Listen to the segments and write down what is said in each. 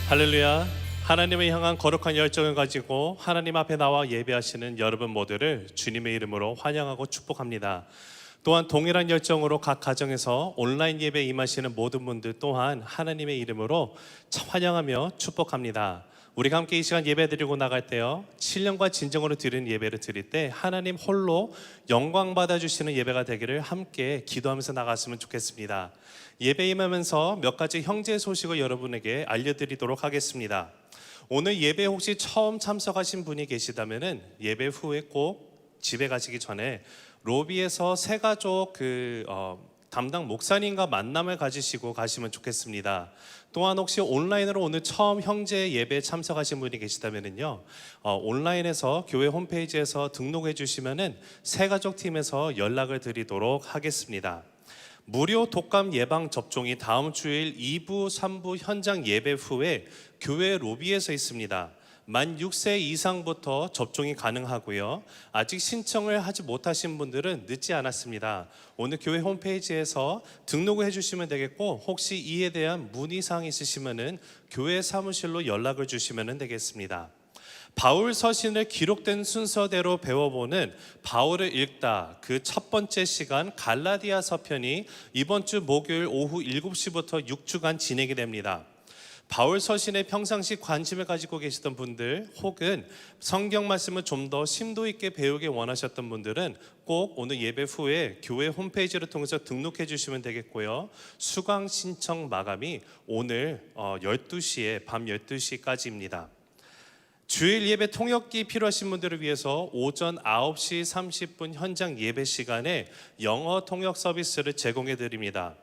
할렐루야. 하나님을 향한 거룩한 열정을 가지고 하나님 앞에 나와 예배하시는 여러분 모두를 주님의 이름으로 환영하고 축복합니다. 또한 동일한 열정으로 각 가정에서 온라인 예배에 임하시는 모든 분들 또한 하나님의 이름으로 환영하며 축복합니다. 우리가 함께 이 시간 예배 드리고 나갈 때요, 신령과 진정으로 드리는 예배를 드릴 때 하나님 홀로 영광 받아주시는 예배가 되기를 함께 기도하면서 나갔으면 좋겠습니다. 예배 임하면서 몇 가지 형제 소식을 여러분에게 알려드리도록 하겠습니다. 오늘 예배 혹시 처음 참석하신 분이 계시다면 예배 후에 꼭 집에 가시기 전에 로비에서 새가족 담당 목사님과 만남을 가지시고 가시면 좋겠습니다. 또한 혹시 온라인으로 오늘 처음 형제 예배에 참석하신 분이 계시다면요, 온라인에서 교회 홈페이지에서 등록해 주시면은 새가족 팀에서 연락을 드리도록 하겠습니다. 무료 독감 예방 접종이 다음 주일 2부, 3부 현장 예배 후에 교회 로비에서 있습니다. 만 6세 이상부터 접종이 가능하고요. 아직 신청을 하지 못하신 분들은 늦지 않았습니다. 오늘 교회 홈페이지에서 등록을 해주시면 되겠고, 혹시 이에 대한 문의사항 있으시면은 교회 사무실로 연락을 주시면 되겠습니다. 바울 서신을 기록된 순서대로 배워보는 바울을 읽다 그 첫 번째 시간 갈라디아 서편이 이번 주 목요일 오후 7시부터 6주간 진행이 됩니다. 바울 서신에 평상시 관심을 가지고 계시던 분들, 혹은 성경 말씀을 좀 더 심도 있게 배우기 원하셨던 분들은 꼭 오늘 예배 후에 교회 홈페이지를 통해서 등록해 주시면 되겠고요. 수강 신청 마감이 오늘 12시에 밤 12시까지입니다. 주일 예배 통역기 필요하신 분들을 위해서 오전 9시 30분 현장 예배 시간에 영어 통역 서비스를 제공해 드립니다.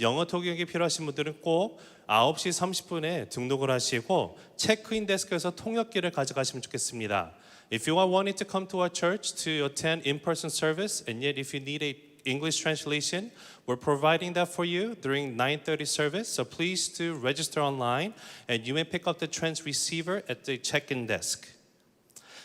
영어 통역이 필요하신 분들은 꼭 9시 30분에 등록을 하시고 체크인 데스크에서 통역기를 가져가시면 좋겠습니다. If you are wanting to come to our church to attend in-person service, and yet if you need a English translation, we're providing that for you during 9:30 service. So please do register online, and you may pick up the trans receiver at the check-in desk.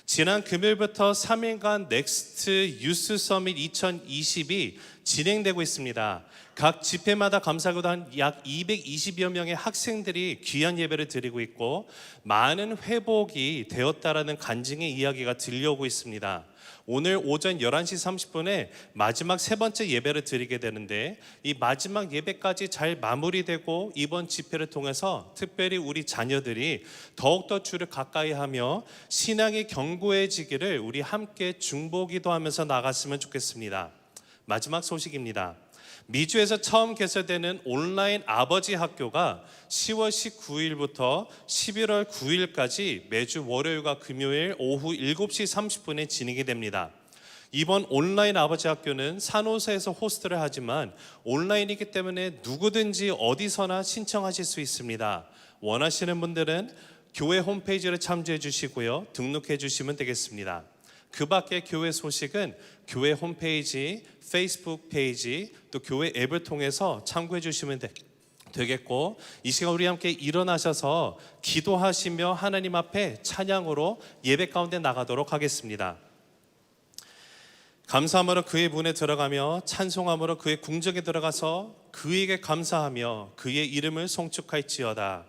지난 금요일부터 3일간 넥스트 유스 서밋 2020이 진행되고 있습니다. 각 집회마다 감사하게도 한 약 220여 명의 학생들이 귀한 예배를 드리고 있고, 많은 회복이 되었다라는 간증의 이야기가 들려오고 있습니다. 오늘 오전 11시 30분에 마지막 세 번째 예배를 드리게 되는데, 이 마지막 예배까지 잘 마무리되고 이번 집회를 통해서 특별히 우리 자녀들이 더욱더 주를 가까이 하며 신앙이 견고해지기를 우리 함께 중보기도 하면서 나갔으면 좋겠습니다. 마지막 소식입니다. 미주에서 처음 개설되는 온라인 아버지 학교가 10월 19일부터 11월 9일까지 매주 월요일과 금요일 오후 7시 30분에 진행이 됩니다. 이번 온라인 아버지 학교는 산호세에서 호스트를 하지만 온라인이기 때문에 누구든지 어디서나 신청하실 수 있습니다. 원하시는 분들은 교회 홈페이지를 참조해 주시고요, 등록해 주시면 되겠습니다. 그 밖에 교회 소식은 교회 홈페이지, 페이스북 페이지, 또 교회 앱을 통해서 참고해 주시면 되겠고, 이 시간 우리 함께 일어나셔서 기도하시며 하나님 앞에 찬양으로 예배 가운데 나가도록 하겠습니다. 감사함으로 그의 문에 들어가며 찬송함으로 그의 궁정에 들어가서 그에게 감사하며 그의 이름을 송축할지어다.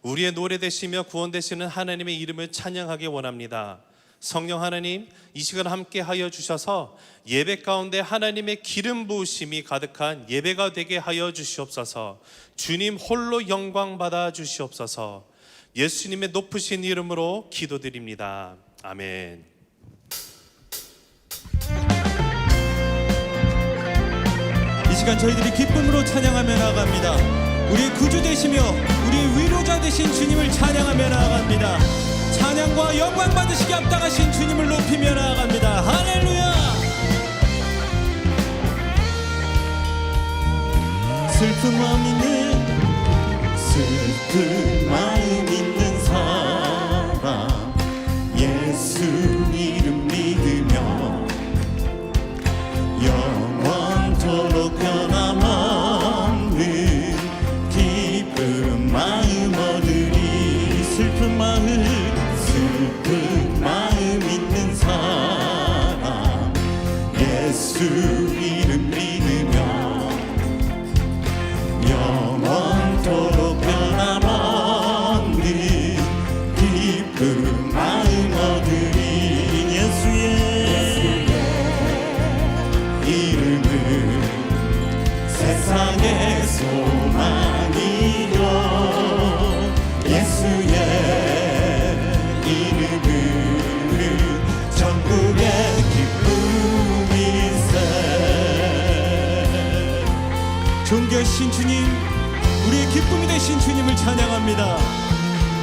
우리의 노래 되시며 구원 되시는 하나님의 이름을 찬양하기 원합니다. 성령 하나님, 이 시간 함께 하여 주셔서 예배 가운데 하나님의 기름 부으심이 가득한 예배가 되게 하여 주시옵소서. 주님 홀로 영광 받아 주시옵소서. 예수님의 높으신 이름으로 기도드립니다. 아멘. 이 시간 저희들이 기쁨으로 찬양하며 나아갑니다. 우리의 구주 되시며 우리의 위로자 되신 주님을 찬양하며 나아갑니다. 찬양과 영광 받으시기 합당하신 주님을 높이며 나아갑니다. 할렐루야. 슬픈 마음 있는 사람 예수 이름 믿으며 영원토록 변함없는 기쁜 마음 얻으리. 슬픈 마음 있는 사람 예수 이름 믿으며 영원토록 변함없는 세상의 소망이요 예수의 이름은 전국의 기쁨이세. 존귀하신 주님, 우리의 기쁨이 되신 주님을 찬양합니다.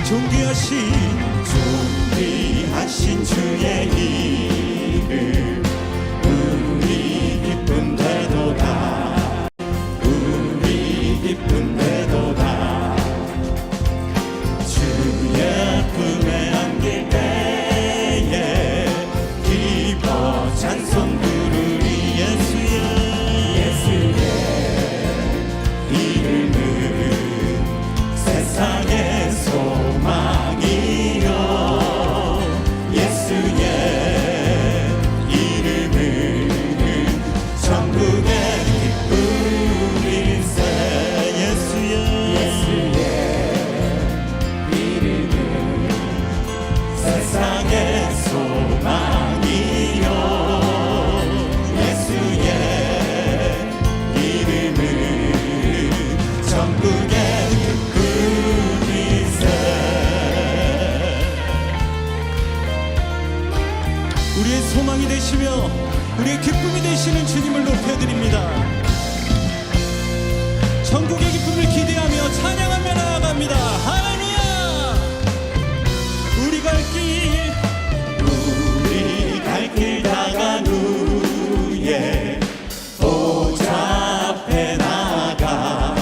존귀하신 주의 이름 우리 기쁨 되도다. 우리 기쁨 되도다. 주의 품에 안길 때에 기뻐 찬송 부르리. 예수의 이름은 세상의 소망이요 예수의 이름은 전국의 기쁨일세. 예수의 이름은 세상의 소망이요 예수의 이름은 전국의 기쁨일세. 우리의 소망이 되시며 우리의 기쁨이 되시는 주님을 높여드립니다. 전국의 기쁨을 기대하며 찬양하며 나아갑니다. 할렐루야. 우리 갈 길 다간 후에 보좌 앞에 나가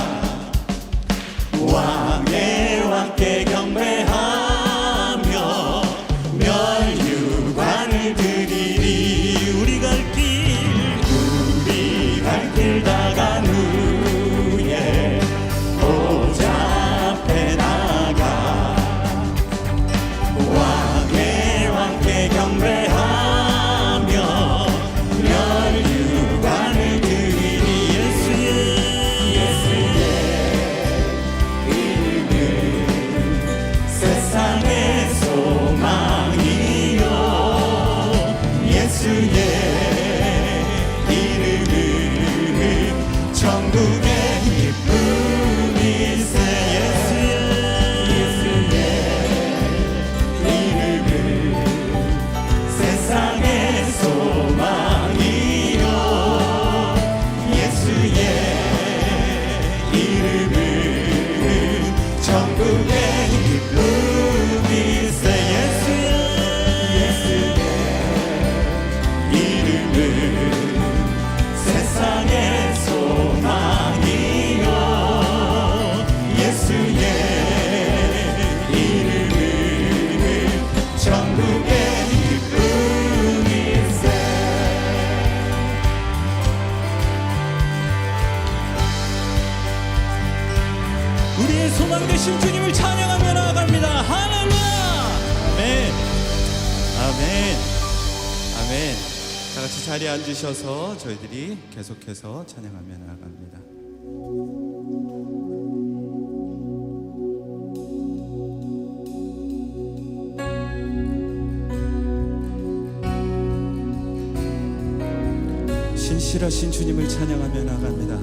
왕께 경배하며 멸류관을 드리리. 우리 갈 길 다간 후에 보좌 앞에 나가 왕께 경배하며 멸류관을 드리리. 예수의 이름은 세상의 소망이요 예수의 이름은 전국의 기쁨일세. 예수의 이름은 세상의 소망이요 예수의 이름은 전국의 기쁨일세. 예수의 이름은 세상의 소망이요 예수의 이름은 전국의 기쁨일세. 우리의 소망 되신 주님을 찬양하며 나아갑니다. 할렐루야. 아멘. 아멘. 아멘. 다 같이 자리에 앉으셔서 저희들이 계속해서 찬양하며 나아갑니다. 신실하신 주님을 찬양하며 나아갑니다.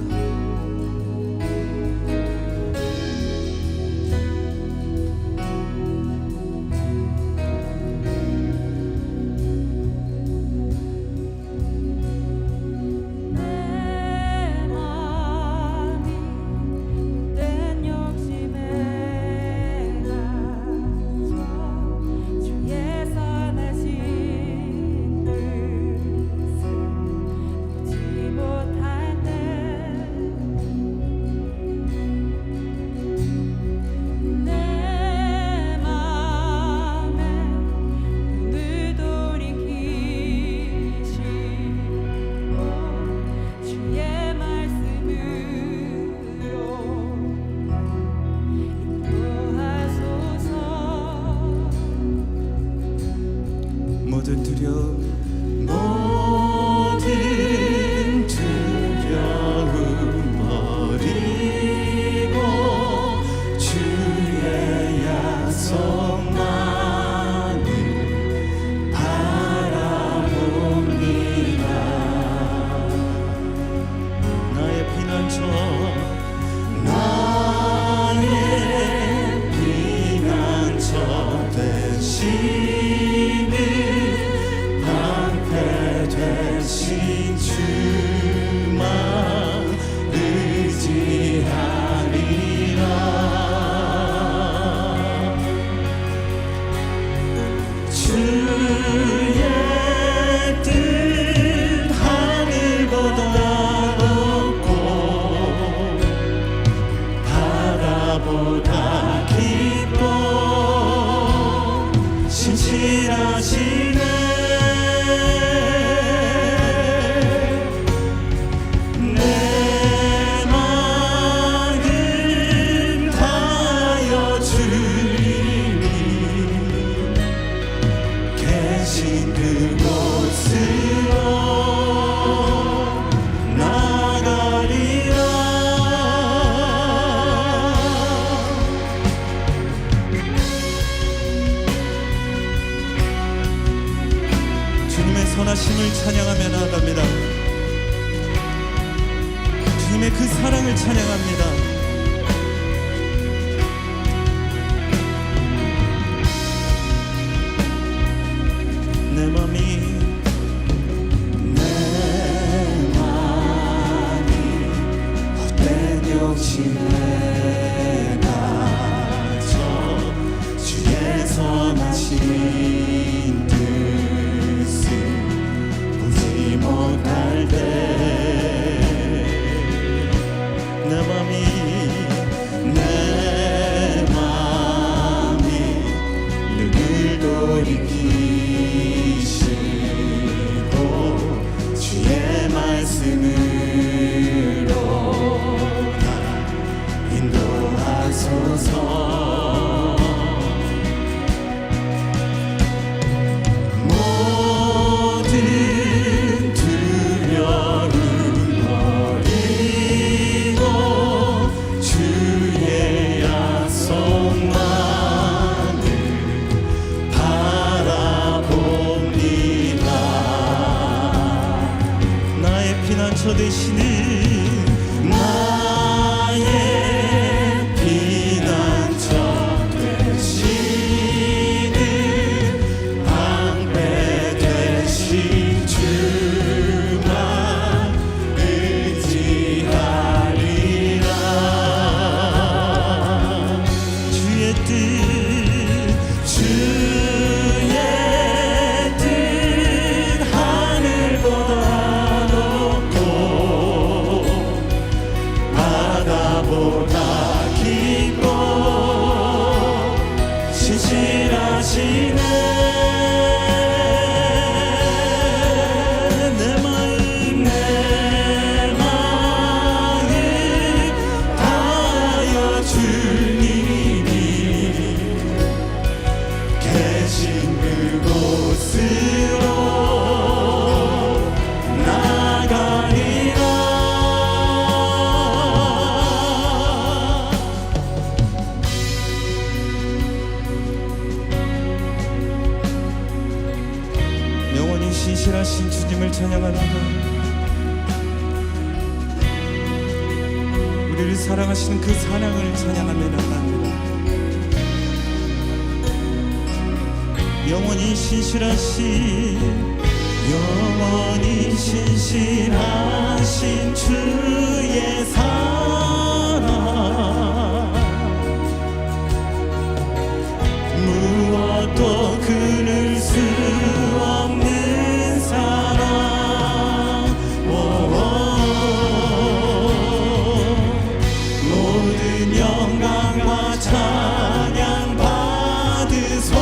못할 때 나의 피난처 되시는 방패 되신 주만 의지하리라. 주의 뜻 하늘보다 높고 바다보다 깊고 신실하시네. 내 마음 다하여 주님이 계신 그곳으로 나가리라. 주님의 선하심을 찬양하며 나아갑니다. 주님의 그 사랑을 찬양합니다. 내 맘이 헛된 욕심에 갇혀 주의 선하신 뜻을 보지 못할 때 내 맘이 눈을 돌이키시고 주의 말씀으로 나 인도하소서. 모든 두려움 버리고 주의 약속만을 바라봅니다. 나의 피난처 되시는 나의 피난처 되시는 방패 되신 주만 의지하리라. 주의 뜻 하늘보다 높고 바다보다 깊고 신실하시네. 내 마음 다하여 주님이 계신 그곳으로 나가리라. 영원히 신실하신 주님을 찬양합니다. 우리를 사랑하시는 그 사랑을 찬양하며 나갑니다. 영원히 신실하신 주의 사랑 무엇도 끊을 수 없는 사랑. 모든 영광과 찬양 받으소서.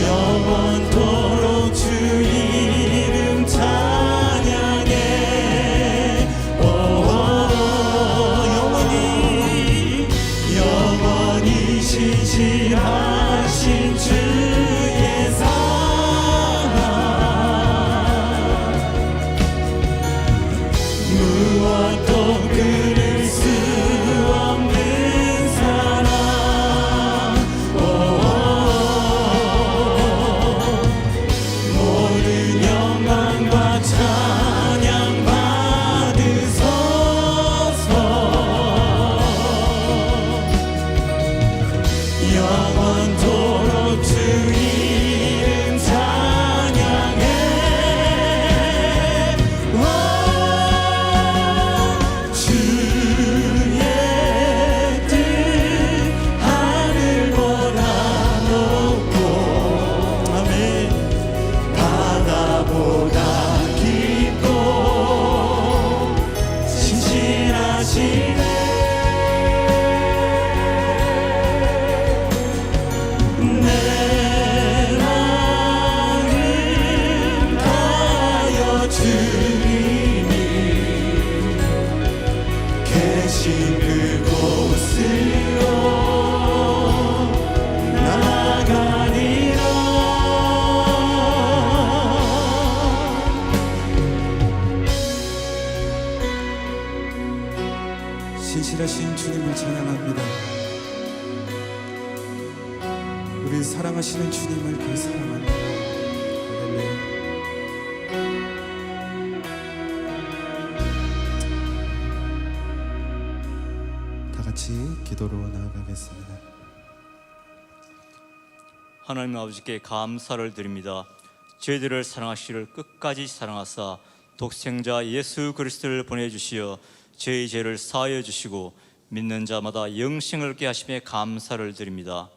영원토록 주의 신실하신 주님을 찬양합니다. 우리 사랑하시는 주님을 그 사랑합니다. 할렐루야. 다 같이 기도로 나아가겠습니다. 하나님 아버지께 감사를 드립니다. 저희들을 사랑하시기를 끝까지 사랑하사 독생자 예수 그리스도를 보내주시어 저희 죄를 사하여 주시고 믿는 자마다 영생을 얻게 하심에 감사를 드립니다.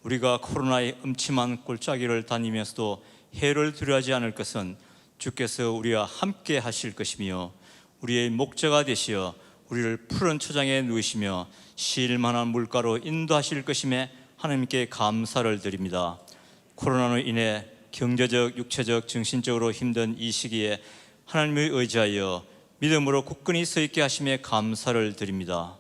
우리가 코로나의 음침한 골짜기를 다니면서도 해를 두려워하지 않을 것은 주께서 우리와 함께 하실 것이며 우리의 목자가 되시어 우리를 푸른 초장에 누이시며 쉴 만한 물가로 인도하실 것임에 하나님께 감사를 드립니다. 코로나로 인해 경제적, 육체적, 정신적으로 힘든 이 시기에 하나님을 의지하여 믿음으로 굳건히 서 있게 하심에 감사를 드립니다.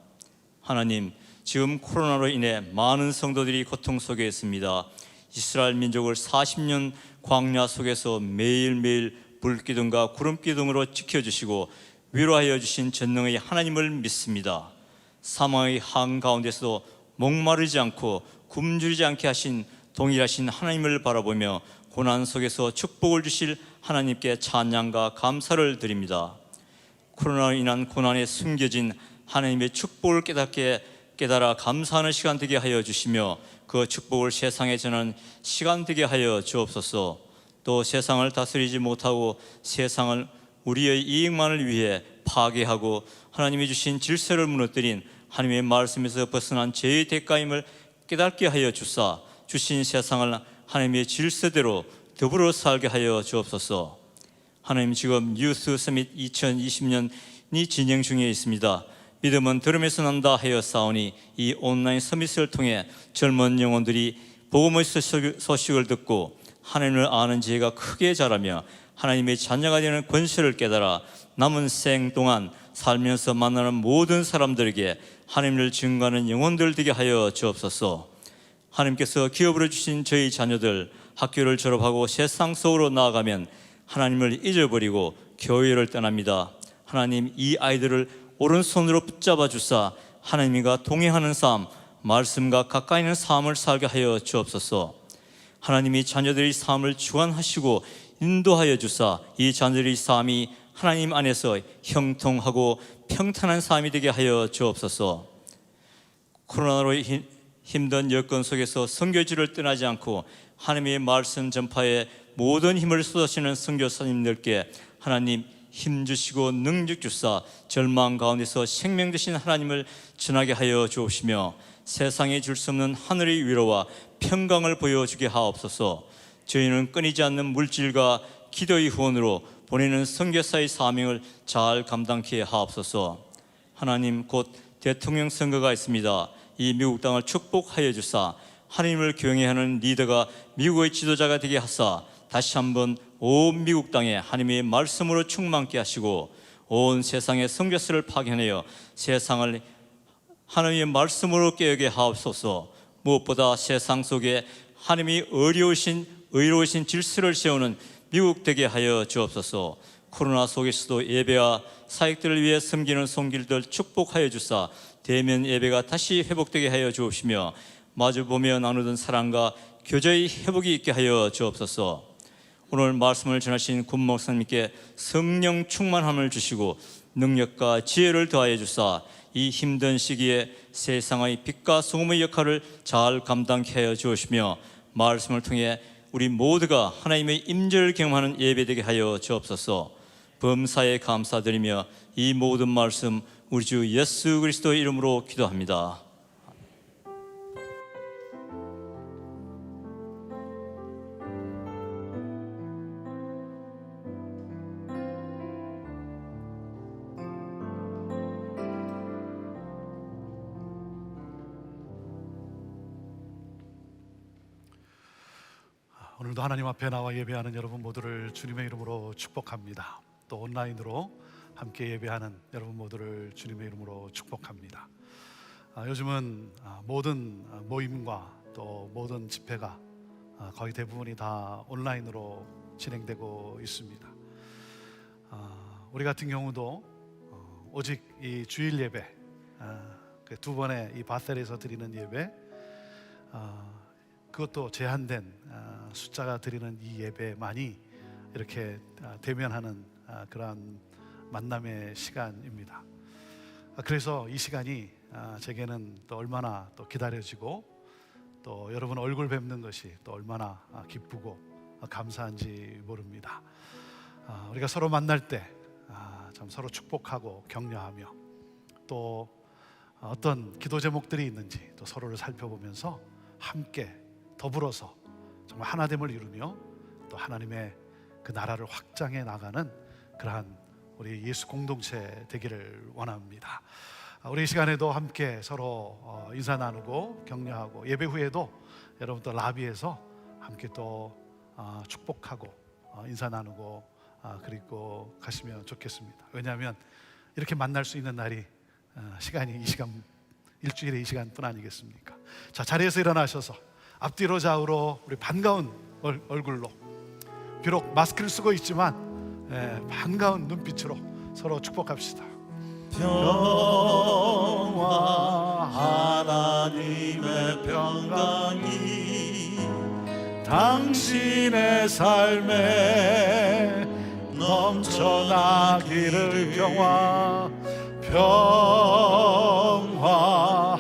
하나님, 지금 코로나로 인해 많은 성도들이 고통 속에 있습니다. 이스라엘 민족을 40년 광야 속에서 매일매일 불기둥과 구름기둥으로 지켜주시고 위로하여 주신 전능의 하나님을 믿습니다. 사망의 한가운데서도 목마르지 않고 굶주리지 않게 하신 동일하신 하나님을 바라보며 고난 속에서 축복을 주실 하나님께 찬양과 감사를 드립니다. 코로나로 인한 고난에 숨겨진 하나님의 축복을 깨달아 감사하는 시간 되게 하여 주시며 그 축복을 세상에 전하는 시간 되게 하여 주옵소서. 또 세상을 다스리지 못하고 세상을 우리의 이익만을 위해 파괴하고 하나님이 주신 질서를 무너뜨린 하나님의 말씀에서 벗어난 죄의 대가임을 깨닫게 하여 주사 주신 세상을 하나님의 질서대로 더불어 살게 하여 주옵소서. 하나님, 지금 유스 서밋 2020년이 진행 중에 있습니다. 믿음은 들음에서 난다 하여 싸우니 이 온라인 서밋을 통해 젊은 영혼들이 복음의 소식을 듣고 하나님을 아는 지혜가 크게 자라며 하나님의 자녀가 되는 권세를 깨달아 남은 생 동안 살면서 만나는 모든 사람들에게 하나님을 증거하는 영혼들 되게 하여 주옵소서. 하나님께서 기업으로 주신 저희 자녀들 학교를 졸업하고 세상 속으로 나아가면 하나님을 잊어버리고 교회를 떠납니다. 하나님, 이 아이들을 오른손으로 붙잡아 주사 하나님과 동행하는 삶, 말씀과 가까이 있는 삶을 살게 하여 주옵소서. 하나님이 자녀들의 삶을 주관하시고 인도하여 주사 이 자녀들의 삶이 하나님 안에서 형통하고 평탄한 삶이 되게 하여 주옵소서. 코로나로 힘든 여건 속에서 선교지를 떠나지 않고 하나님의 말씀 전파에 모든 힘을 쏟으시는 선교사님들께 하나님 힘주시고 능력 주사 절망 가운데서 생명 되신 하나님을 전하게 하여 주옵시며 세상에 줄 수 없는 하늘의 위로와 평강을 보여주게 하옵소서. 저희는 끊이지 않는 물질과 기도의 후원으로 보내는 선교사의 사명을 잘 감당케 하옵소서. 하나님, 곧 대통령 선거가 있습니다. 이 미국 땅을 축복하여 주사 하나님을 경외하는 리더가 미국의 지도자가 되게 하사 다시 한번 온 미국 땅에 하나님의 말씀으로 충만케 하시고 온 세상에 선교사를 파견하여 세상을 하나님의 말씀으로 깨우게 하옵소서. 무엇보다 세상 속에 하나님이 의로우신 질서를 세우는 미국 되게 하여 주옵소서. 코로나 속에서도 예배와 사역들을 위해 섬기는 손길들 축복하여 주사 대면 예배가 다시 회복되게 하여 주옵시며 마주보며 나누던 사랑과 교제의 회복이 있게 하여 주옵소서. 오늘 말씀을 전하신 군 목사님께 성령 충만함을 주시고 능력과 지혜를 더하여 주사 이 힘든 시기에 세상의 빛과 소금의 역할을 잘 감당케 하여 주시며 말씀을 통해 우리 모두가 하나님의 임재를 경험하는 예배되게 하여 주옵소서. 범사에 감사드리며 이 모든 말씀 우리 주 예수 그리스도의 이름으로 기도합니다. 오늘도 하나님 앞에 나와 예배하는 여러분 모두를 주님의 이름으로 축복합니다. 또 온라인으로 함께 예배하는 여러분 모두를 주님의 이름으로 축복합니다. 요즘은 모든 모임과 또 모든 집회가 거의 대부분이 다 온라인으로 진행되고 있습니다. 우리 같은 경우도 오직 이 주일 예배 그 두 번의 이 바셀에서 드리는 예배, 그것도 제한된 숫자가 드리는 이 예배만이 이렇게 대면하는 그러한 만남의 시간입니다. 그래서 이 시간이 제게는 또 얼마나 또 기다려지고 또 여러분 얼굴 뵙는 것이 또 얼마나 기쁘고 감사한지 모릅니다. 우리가 서로 만날 때 참 서로 축복하고 격려하며 또 어떤 기도 제목들이 있는지 또 서로를 살펴보면서 함께 더불어서 정말 하나됨을 이루며 또 하나님의 그 나라를 확장해 나가는 그러한 우리 예수 공동체 되기를 원합니다. 우리 이 시간에도 함께 서로 인사 나누고 격려하고 예배 후에도 여러분 또 라비에서 함께 또 축복하고 인사 나누고 그리고 가시면 좋겠습니다. 왜냐하면 이렇게 만날 수 있는 날이 시간이 이 시간, 일주일에 이 시간뿐 아니겠습니까? 자, 자리에서 일어나셔서 앞뒤로 좌우로 우리 반가운 얼굴로, 비록 마스크를 쓰고 있지만 반가운 눈빛으로 서로 축복합시다. 평화 하나님의 평강이 당신의 삶에 넘쳐나기를. 평화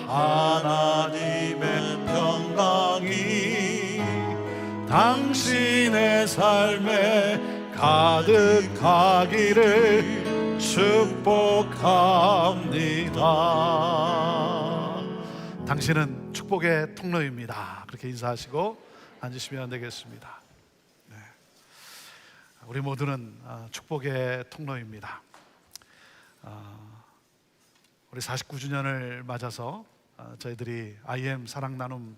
하나님의 평강이 당신의 삶에 가득하기를 축복합니다. 당신은 축복의 통로입니다. 그렇게 인사하시고 앉으시면 되겠습니다. 우리 모두는 축복의 통로입니다. 우리 49주년을 맞아서 저희들이 IM 사랑 나눔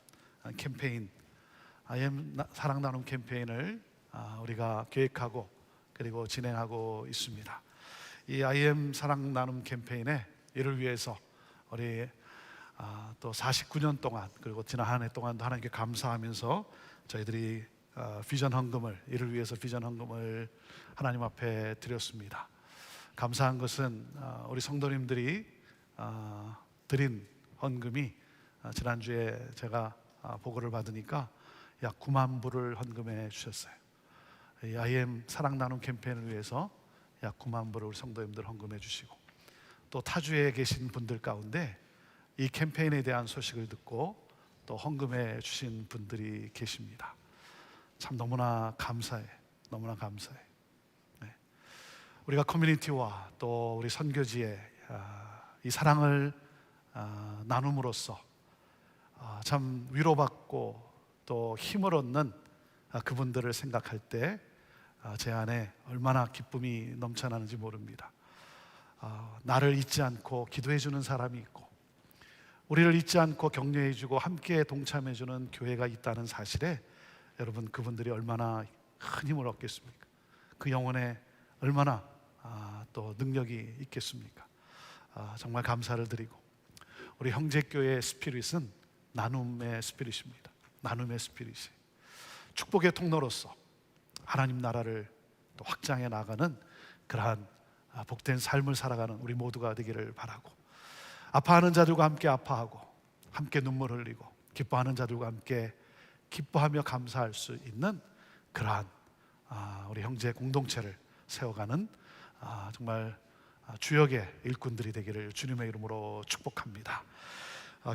캠페인을 우리가 계획하고 그리고 진행하고 있습니다. 이 IM 사랑 나눔 캠페인에 이를 위해서 우리 또 49년 동안 그리고 지난 한 해 동안도 하나님께 감사하면서 저희들이 비전 헌금을, 이를 위해서 비전 헌금을 하나님 앞에 드렸습니다. 감사한 것은 우리 성도님들이 드린 헌금이 지난주에 제가 보고를 받으니까 약 9만 불을 헌금해 주셨어요. 이 IM 사랑 나눔 캠페인을 위해서 약 9만 불을 우리 성도님들 헌금해 주시고, 또 타주에 계신 분들 가운데 이 캠페인에 대한 소식을 듣고 또 헌금해 주신 분들이 계십니다. 참 너무나 감사해, 너무나 감사해. 우리가 커뮤니티와 또 우리 선교지에 이 사랑을 나눔으로써 참 위로받고 또 힘을 얻는 그분들을 생각할 때 제 안에 얼마나 기쁨이 넘쳐나는지 모릅니다. 나를 잊지 않고 기도해주는 사람이 있고, 우리를 잊지 않고 격려해주고 함께 동참해주는 교회가 있다는 사실에 여러분, 그분들이 얼마나 큰 힘을 얻겠습니까? 그 영혼에 얼마나 또 능력이 있겠습니까? 정말 감사를 드리고, 우리 형제교회의 스피릿은 나눔의 스피릿입니다. 나눔의 스피릿이 축복의 통로로서 하나님 나라를 또 확장해 나가는 그러한 복된 삶을 살아가는 우리 모두가 되기를 바라고, 아파하는 자들과 함께 아파하고 함께 눈물 흘리고 기뻐하는 자들과 함께 기뻐하며 감사할 수 있는 그러한 우리 형제 공동체를 세워가는 정말 주역의 일꾼들이 되기를 주님의 이름으로 축복합니다.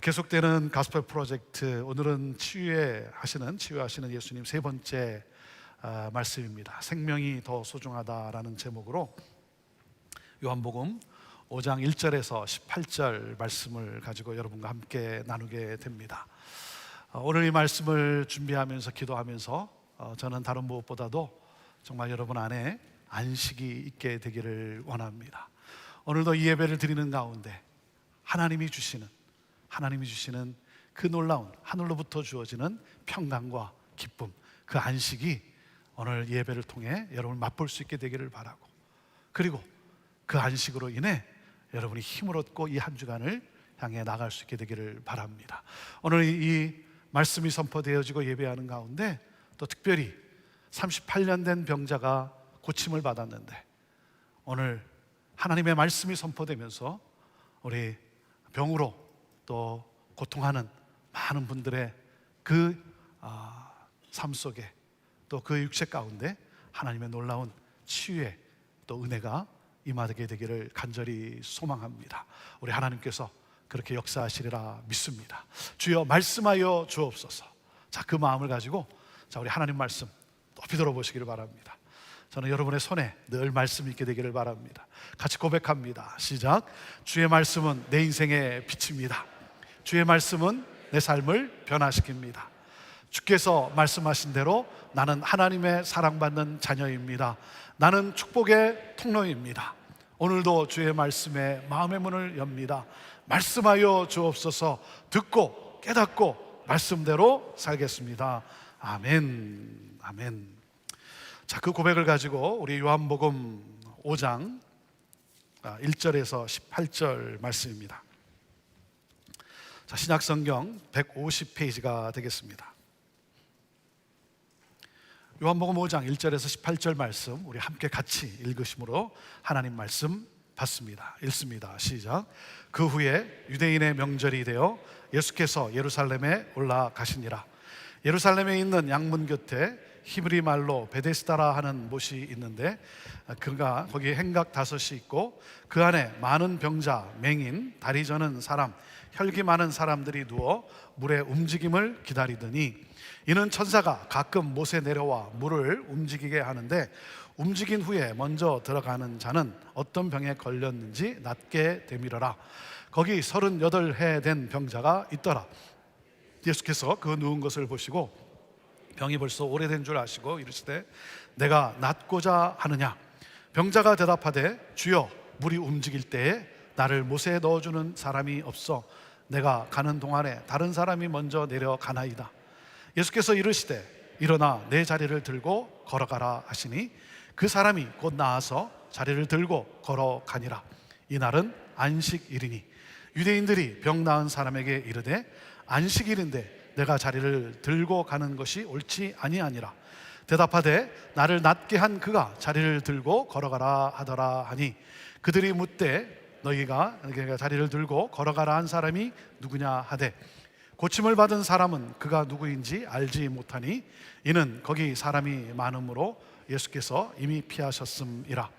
계속되는 가스펠 프로젝트, 오늘은 치유하시는 예수님 세 번째 말씀입니다. 생명이 더 소중하다라는 제목으로 요한복음 5장 1절에서 18절 말씀을 가지고 여러분과 함께 나누게 됩니다. 오늘 이 말씀을 준비하면서 기도하면서 저는 다른 무엇보다도 정말 여러분 안에 안식이 있게 되기를 원합니다. 오늘도 이 예배를 드리는 가운데 하나님이 주시는 그 놀라운 하늘로부터 주어지는 평강과 기쁨, 그 안식이 오늘 예배를 통해 여러분을 맛볼 수 있게 되기를 바라고, 그리고 그 안식으로 인해 여러분이 힘을 얻고 이 한 주간을 향해 나갈 수 있게 되기를 바랍니다. 오늘 이 말씀이 선포되어지고 예배하는 가운데 또 특별히 38년 된 병자가 고침을 받았는데, 오늘 하나님의 말씀이 선포되면서 우리 병으로 또 고통하는 많은 분들의 그 삶 속에 또 그 육체 가운데 하나님의 놀라운 치유의 또 은혜가 임하게 되기를 간절히 소망합니다. 우리 하나님께서 그렇게 역사하시리라 믿습니다. 주여 말씀하여 주옵소서. 자, 그 마음을 가지고 자, 우리 하나님 말씀 높이 들어보시기를 바랍니다. 저는 여러분의 손에 늘 말씀이 있게 되기를 바랍니다. 같이 고백합니다. 시작. 주의 말씀은 내 인생의 빛입니다. 주의 말씀은 내 삶을 변화시킵니다. 주께서 말씀하신 대로 나는 하나님의 사랑받는 자녀입니다. 나는 축복의 통로입니다. 오늘도 주의 말씀에 마음의 문을 엽니다. 말씀하여 주옵소서. 듣고 깨닫고 말씀대로 살겠습니다. 아멘. 아멘. 자, 그 고백을 가지고 우리 요한복음 5장 1절에서 18절 말씀입니다. 자, 신약성경 150페이지가 되겠습니다. 요한복음 5장 1절에서 18절 말씀 우리 함께 같이 읽으심으로 하나님 말씀 받습니다. 읽습니다. 시작. 그 후에 유대인의 명절이 되어 예수께서 예루살렘에 올라가시니라. 예루살렘에 있는 양문 곁에 히브리 말로 베데스다라 하는 못이 있는데 그가 거기에 행각 5이 있고 그 안에 많은 병자, 맹인, 다리 저는 사람, 혈기 많은 사람들이 누워 물의 움직임을 기다리더니 이는 천사가 가끔 못에 내려와 물을 움직이게 하는데 움직인 후에 먼저 들어가는 자는 어떤 병에 걸렸는지 낫게 되밀어라. 거기 38해 된 병자가 있더라. 예수께서 그 누운 것을 보시고 병이 벌써 오래된 줄 아시고 이르시되 내가 낫고자 하느냐. 병자가 대답하되 주여 물이 움직일 때에 나를 못에 넣어주는 사람이 없어 내가 가는 동안에 다른 사람이 먼저 내려가나이다. 예수께서 이르시되 일어나 내 자리를 들고 걸어가라 하시니 그 사람이 곧 나아서 자리를 들고 걸어가니라. 이날은 안식일이니 유대인들이 병 나은 사람에게 이르되 안식일인데 내가 자리를 들고 가는 것이 옳지 아니하니라. 대답하되 나를 낫게 한 그가 자리를 들고 걸어가라 하더라 하니 그들이 묻되 너희가 자리를 들고 걸어가라 한 사람이 누구냐 하되 고침을 받은 사람은 그가 누구인지 알지 못하니 이는 거기 사람이 많음으로 예수께서 이미 피하셨음이라.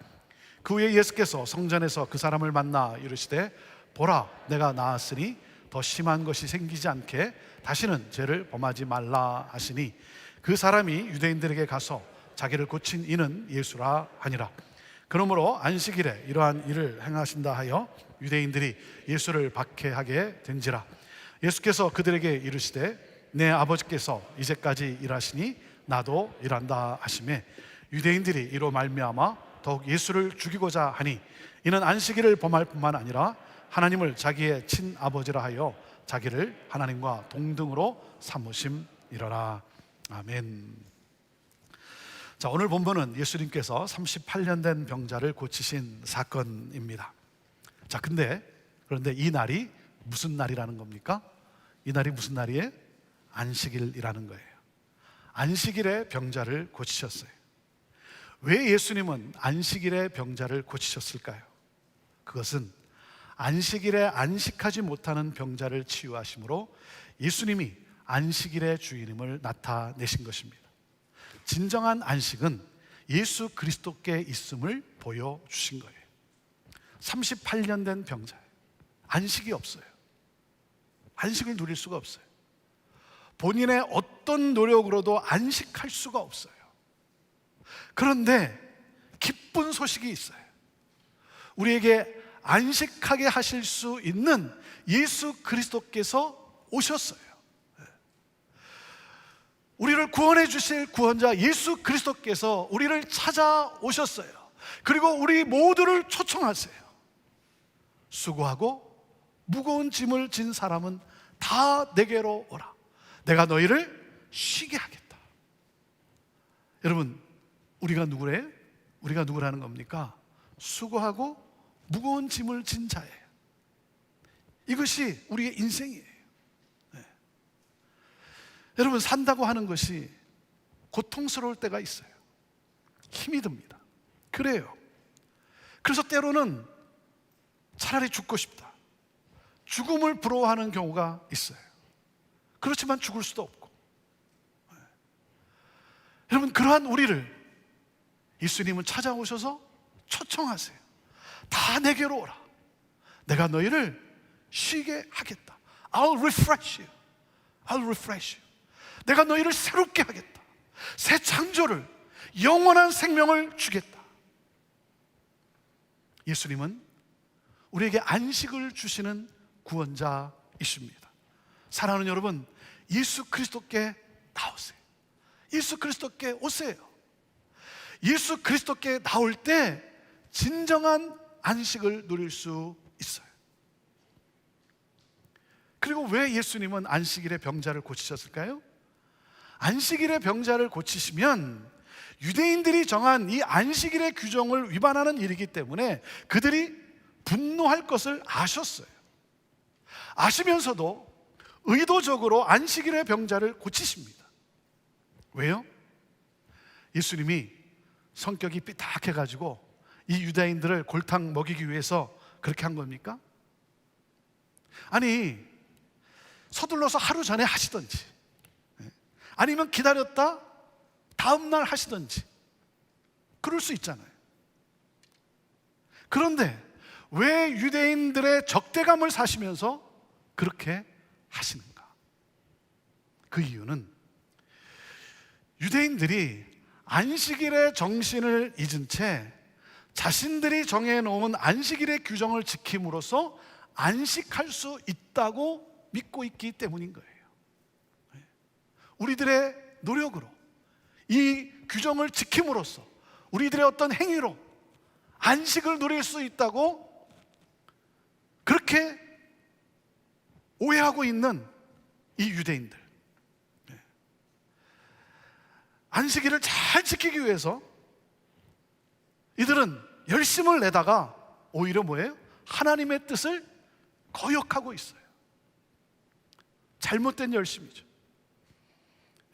그 후에 예수께서 성전에서 그 사람을 만나 이르시되 보라 내가 나았으니 더 심한 것이 생기지 않게 다시는 죄를 범하지 말라 하시니 그 사람이 유대인들에게 가서 자기를 고친 이는 예수라 하니라. 그러므로 안식일에 이러한 일을 행하신다 하여 유대인들이 예수를 박해하게 된지라. 예수께서 그들에게 이르시되 내 아버지께서 이제까지 일하시니 나도 일한다 하시매 유대인들이 이로 말미암아 더욱 예수를 죽이고자 하니 이는 안식일을 범할 뿐만 아니라 하나님을 자기의 친아버지라 하여 자기를 하나님과 동등으로 삼으심이로라. 아멘. 자, 오늘 본문은 예수님께서 38년 된 병자를 고치신 사건입니다. 자, 그런데 이 날이 무슨 날이라는 겁니까? 이 날이 무슨 날이에요? 안식일이라는 거예요. 안식일에 병자를 고치셨어요. 왜 예수님은 안식일에 병자를 고치셨을까요? 그것은 안식일에 안식하지 못하는 병자를 치유하심으로 예수님이 안식일의 주인임을 나타내신 것입니다. 진정한 안식은 예수 그리스도께 있음을 보여주신 거예요. 38년 된 병자예요. 안식이 없어요. 안식을 누릴 수가 없어요. 본인의 어떤 노력으로도 안식할 수가 없어요. 그런데 기쁜 소식이 있어요. 우리에게 안식하게 하실 수 있는 예수 그리스도께서 오셨어요. 우리를 구원해 주실 구원자 예수 그리스도께서 우리를 찾아오셨어요. 그리고 우리 모두를 초청하세요. 수고하고 무거운 짐을 진 사람은 다 내게로 오라. 내가 너희를 쉬게 하겠다. 여러분, 우리가 누구래요? 우리가 누구라는 겁니까? 수고하고 무거운 짐을 진 자예요. 이것이 우리의 인생이에요. 네. 여러분, 산다고 하는 것이 고통스러울 때가 있어요. 힘이 듭니다. 그래요. 그래서 때로는 차라리 죽고 싶다. 죽음을 부러워하는 경우가 있어요. 그렇지만 죽을 수도 없고. 여러분, 그러한 우리를 예수님은 찾아오셔서 초청하세요. 다 내게로 오라. 내가 너희를 쉬게 하겠다. I'll refresh you. I'll refresh you. 내가 너희를 새롭게 하겠다. 새 창조를, 영원한 생명을 주겠다. 예수님은 우리에게 안식을 주시는 구원자이십니다. 사랑하는 여러분, 예수 그리스도께 나오세요. 예수 그리스도께 오세요. 예수 그리스도께 나올 때 진정한 안식을 누릴 수 있어요. 그리고 왜 예수님은 안식일에 병자를 고치셨을까요? 안식일에 병자를 고치시면 유대인들이 정한 이 안식일의 규정을 위반하는 일이기 때문에 그들이 분노할 것을 아셨어요. 아시면서도 의도적으로 안식일의 병자를 고치십니다. 왜요? 예수님이 성격이 삐딱해가지고 이 유대인들을 골탕 먹이기 위해서 그렇게 한 겁니까? 아니, 서둘러서 하루 전에 하시던지, 아니면 기다렸다 다음날 하시던지 그럴 수 있잖아요. 그런데 왜 유대인들의 적대감을 사시면서 그렇게 하시는가? 그 이유는 유대인들이 안식일의 정신을 잊은 채 자신들이 정해놓은 안식일의 규정을 지킴으로써 안식할 수 있다고 믿고 있기 때문인 거예요. 우리들의 노력으로, 이 규정을 지킴으로써, 우리들의 어떤 행위로 안식을 누릴 수 있다고 그렇게 오해하고 있는 이 유대인들. 안식일을 잘 지키기 위해서 이들은 열심을 내다가 오히려 뭐예요? 하나님의 뜻을 거역하고 있어요. 잘못된 열심이죠.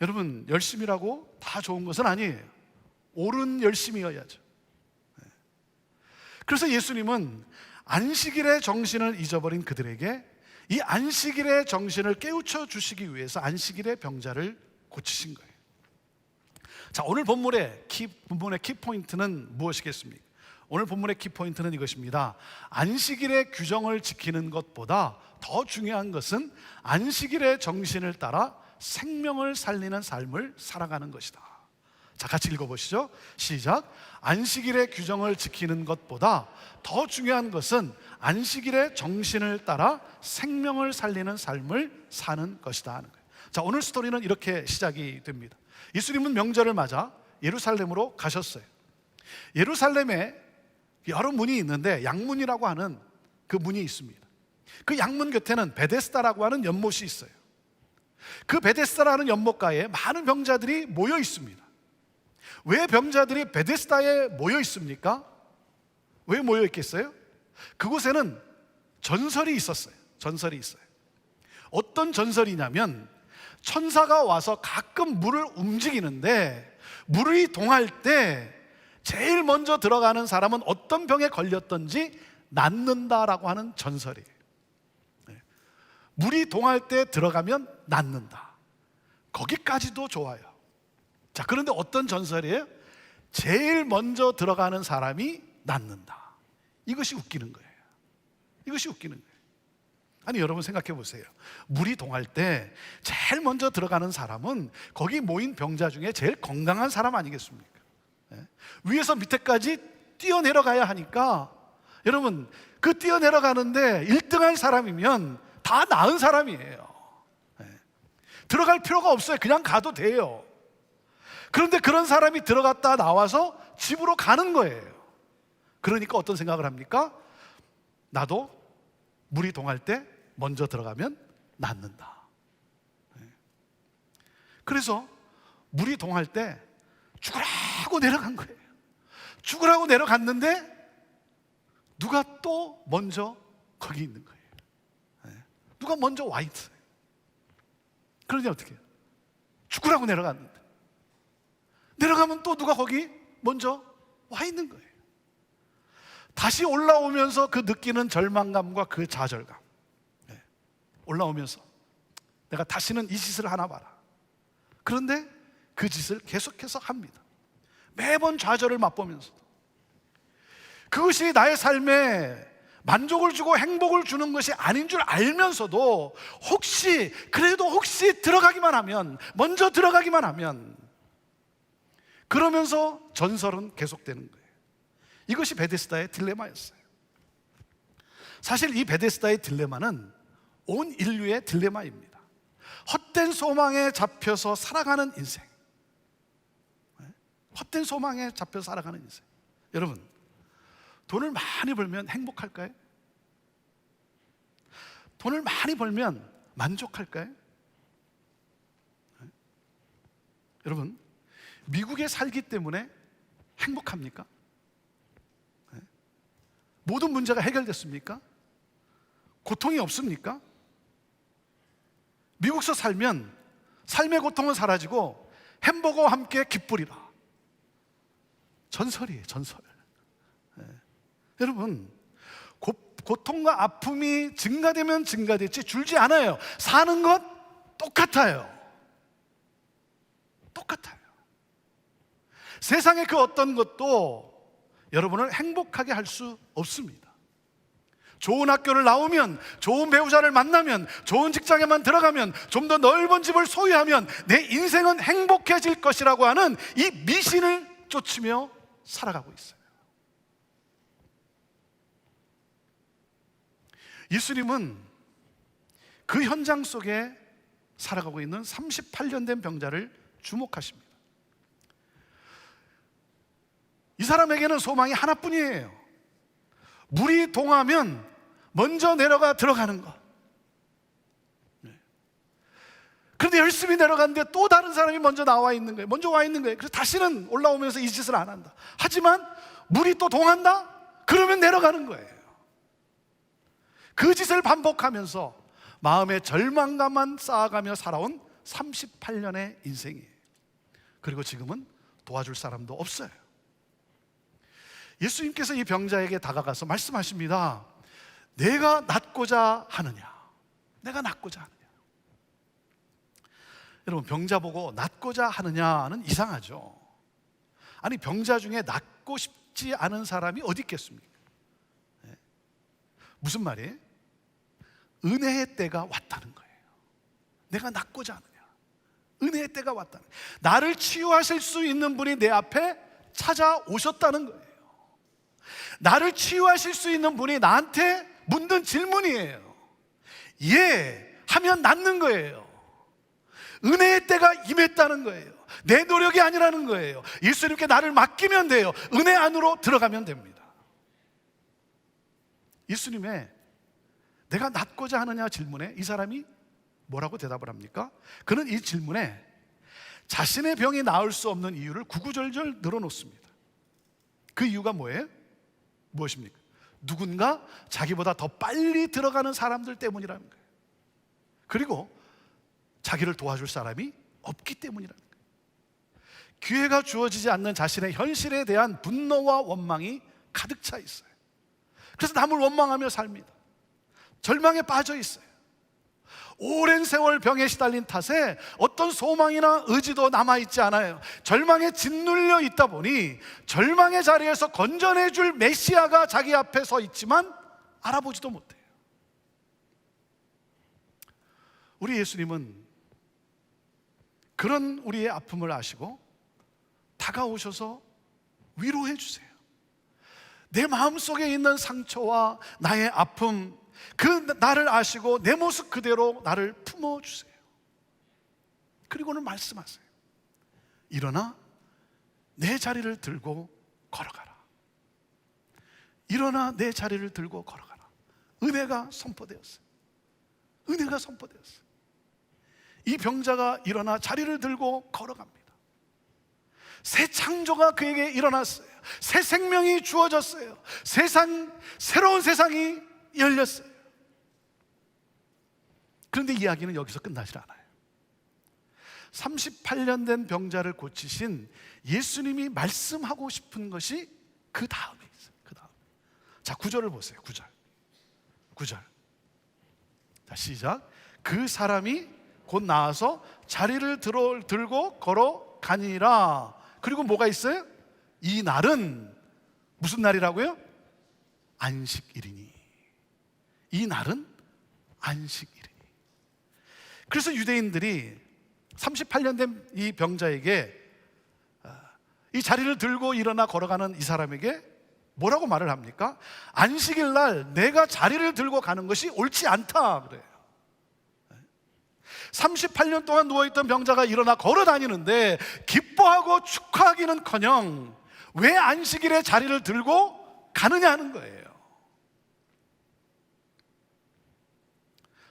여러분, 열심이라고 다 좋은 것은 아니에요. 옳은 열심이어야죠. 그래서 예수님은 안식일의 정신을 잊어버린 그들에게 이 안식일의 정신을 깨우쳐 주시기 위해서 안식일의 병자를 고치신 거예요. 자, 오늘 본문의 키포인트는 무엇이겠습니까? 오늘 본문의 키포인트는 이것입니다. 안식일의 규정을 지키는 것보다 더 중요한 것은 안식일의 정신을 따라 생명을 살리는 삶을 살아가는 것이다. 자, 같이 읽어보시죠. 시작. 안식일의 규정을 지키는 것보다 더 중요한 것은 안식일의 정신을 따라 생명을 살리는 삶을 사는 것이다 하는 거예요. 자, 오늘 스토리는 이렇게 시작이 됩니다. 예수님은 명절을 맞아 예루살렘으로 가셨어요. 예루살렘에 여러 문이 있는데 양문이라고 하는 그 문이 있습니다. 그 양문 곁에는 베데스다라고 하는 연못이 있어요. 그 베데스다라는 연못가에 많은 병자들이 모여 있습니다. 왜 병자들이 베데스다에 모여 있습니까? 왜 모여 있겠어요? 그곳에는 전설이 있었어요. 전설이 있어요. 어떤 전설이냐면 천사가 와서 가끔 물을 움직이는데 물이 동할 때 제일 먼저 들어가는 사람은 어떤 병에 걸렸던지 낫는다라고 하는 전설이에요. 물이 동할 때 들어가면 낫는다. 거기까지도 좋아요. 자, 그런데 어떤 전설이에요? 제일 먼저 들어가는 사람이 낫는다. 이것이 웃기는 거예요. 이것이 웃기는 거예요. 아니, 여러분 생각해 보세요. 물이 동할 때 제일 먼저 들어가는 사람은 거기 모인 병자 중에 제일 건강한 사람 아니겠습니까? 위에서 밑에까지 뛰어내려가야 하니까 여러분, 그 뛰어내려가는데 1등한 사람이면 다 나은 사람이에요. 들어갈 필요가 없어요. 그냥 가도 돼요. 그런데 그런 사람이 들어갔다 나와서 집으로 가는 거예요. 그러니까 어떤 생각을 합니까? 나도 물이 동할 때 먼저 들어가면 낫는다. 그래서 물이 동할 때 죽으라고 내려간 거예요. 죽으라고 내려갔는데 누가 또 먼저 거기 있는 거예요. 누가 먼저 와 있어요. 그러니 어떻게 해요? 죽으라고 내려갔는데 내려가면 또 누가 거기 먼저 와 있는 거예요. 다시 올라오면서 그 느끼는 절망감과 그 좌절감. 올라오면서 내가 다시는 이 짓을 하나 봐라. 그런데 그 짓을 계속해서 합니다. 매번 좌절을 맛보면서도. 그것이 나의 삶에 만족을 주고 행복을 주는 것이 아닌 줄 알면서도 그래도 혹시 들어가기만 하면, 먼저 들어가기만 하면, 그러면서 전설은 계속되는 거예요. 이것이 베데스다의 딜레마였어요. 사실 이 베데스다의 딜레마는 온 인류의 딜레마입니다. 헛된 소망에 잡혀서 살아가는 인생. 헛된 소망에 잡혀서 살아가는 인생. 여러분, 돈을 많이 벌면 행복할까요? 돈을 많이 벌면 만족할까요? 여러분, 미국에 살기 때문에 행복합니까? 모든 문제가 해결됐습니까? 고통이 없습니까? 미국서 살면 삶의 고통은 사라지고 햄버거와 함께 기쁘리라. 전설이에요, 전설. 여러분, 고통과 아픔이 증가되면 증가됐지 줄지 않아요. 사는 것 똑같아요. 똑같아요. 세상의 그 어떤 것도 여러분을 행복하게 할 수 없습니다. 좋은 학교를 나오면, 좋은 배우자를 만나면, 좋은 직장에만 들어가면, 좀 더 넓은 집을 소유하면 내 인생은 행복해질 것이라고 하는 이 미신을 쫓으며 살아가고 있어요. 예수님은 그 현장 속에 살아가고 있는 38년 된 병자를 주목하십니다. 이 사람에게는 소망이 하나뿐이에요. 물이 동하면 먼저 내려가 들어가는 것. 그런데 열심히 내려갔는데 또 다른 사람이 먼저 나와 있는 거예요. 먼저 와 있는 거예요. 그래서 다시는 올라오면서 이 짓을 안 한다. 하지만 물이 또 동한다? 그러면 내려가는 거예요. 그 짓을 반복하면서 마음의 절망감만 쌓아가며 살아온 38년의 인생이에요. 그리고 지금은 도와줄 사람도 없어요. 예수님께서 이 병자에게 다가가서 말씀하십니다. 내가 낫고자 하느냐? 내가 낫고자 하느냐? 여러분, 병자 보고 낫고자 하느냐는 이상하죠. 아니, 병자 중에 낫고 싶지 않은 사람이 어디 있겠습니까? 무슨 말이에요? 은혜의 때가 왔다는 거예요. 내가 낫고자 하느냐? 은혜의 때가 왔다는 거예요. 나를 치유하실 수 있는 분이 내 앞에 찾아오셨다는 거예요. 나를 치유하실 수 있는 분이 나한테 묻는 질문이에요. 예 하면 낫는 거예요. 은혜의 때가 임했다는 거예요. 내 노력이 아니라는 거예요. 예수님께 나를 맡기면 돼요. 은혜 안으로 들어가면 됩니다. 예수님의 내가 낫고자 하느냐 질문에 이 사람이 뭐라고 대답을 합니까? 그는 이 질문에 자신의 병이 나을 수 없는 이유를 구구절절 늘어놓습니다. 그 이유가 뭐예요? 무엇입니까? 누군가 자기보다 더 빨리 들어가는 사람들 때문이라는 거예요. 그리고 자기를 도와줄 사람이 없기 때문이라는 거예요. 기회가 주어지지 않는 자신의 현실에 대한 분노와 원망이 가득 차 있어요. 그래서 남을 원망하며 삽니다. 절망에 빠져 있어요. 오랜 세월 병에 시달린 탓에 어떤 소망이나 의지도 남아있지 않아요. 절망에 짓눌려 있다 보니 절망의 자리에서 건져내줄 메시아가 자기 앞에 서 있지만 알아보지도 못해요. 우리 예수님은 그런 우리의 아픔을 아시고 다가오셔서 위로해 주세요. 내 마음속에 있는 상처와 나의 아픔, 그 나를 아시고 내 모습 그대로 나를 품어주세요. 그리고는 말씀하세요. 일어나 내 자리를 들고 걸어가라. 일어나 내 자리를 들고 걸어가라. 은혜가 선포되었어요. 은혜가 선포되었어요. 이 병자가 일어나 자리를 들고 걸어갑니다. 새 창조가 그에게 일어났어요. 새 생명이 주어졌어요. 새로운 세상이 열렸어요. 그런데 이야기는 여기서 끝나질 않아요. 38년 된 병자를 고치신 예수님이 말씀하고 싶은 것이 그 다음에 있어요. 그 다음. 자, 9절을 보세요. 9절. 자, 시작. 그 사람이 곧 나와서 자리를 들고 걸어가니라. 그리고 뭐가 있어요? 이 날은 무슨 날이라고요? 안식일이니. 이 날은 안식일이니. 그래서 유대인들이 38년 된 이 병자에게, 이 자리를 들고 일어나 걸어가는 이 사람에게 뭐라고 말을 합니까? 안식일 날 내가 자리를 들고 가는 것이 옳지 않다 그래요. 38년 동안 누워있던 병자가 일어나 걸어 다니는데 기뻐하고 축하하기는커녕 왜 안식일에 자리를 들고 가느냐 하는 거예요.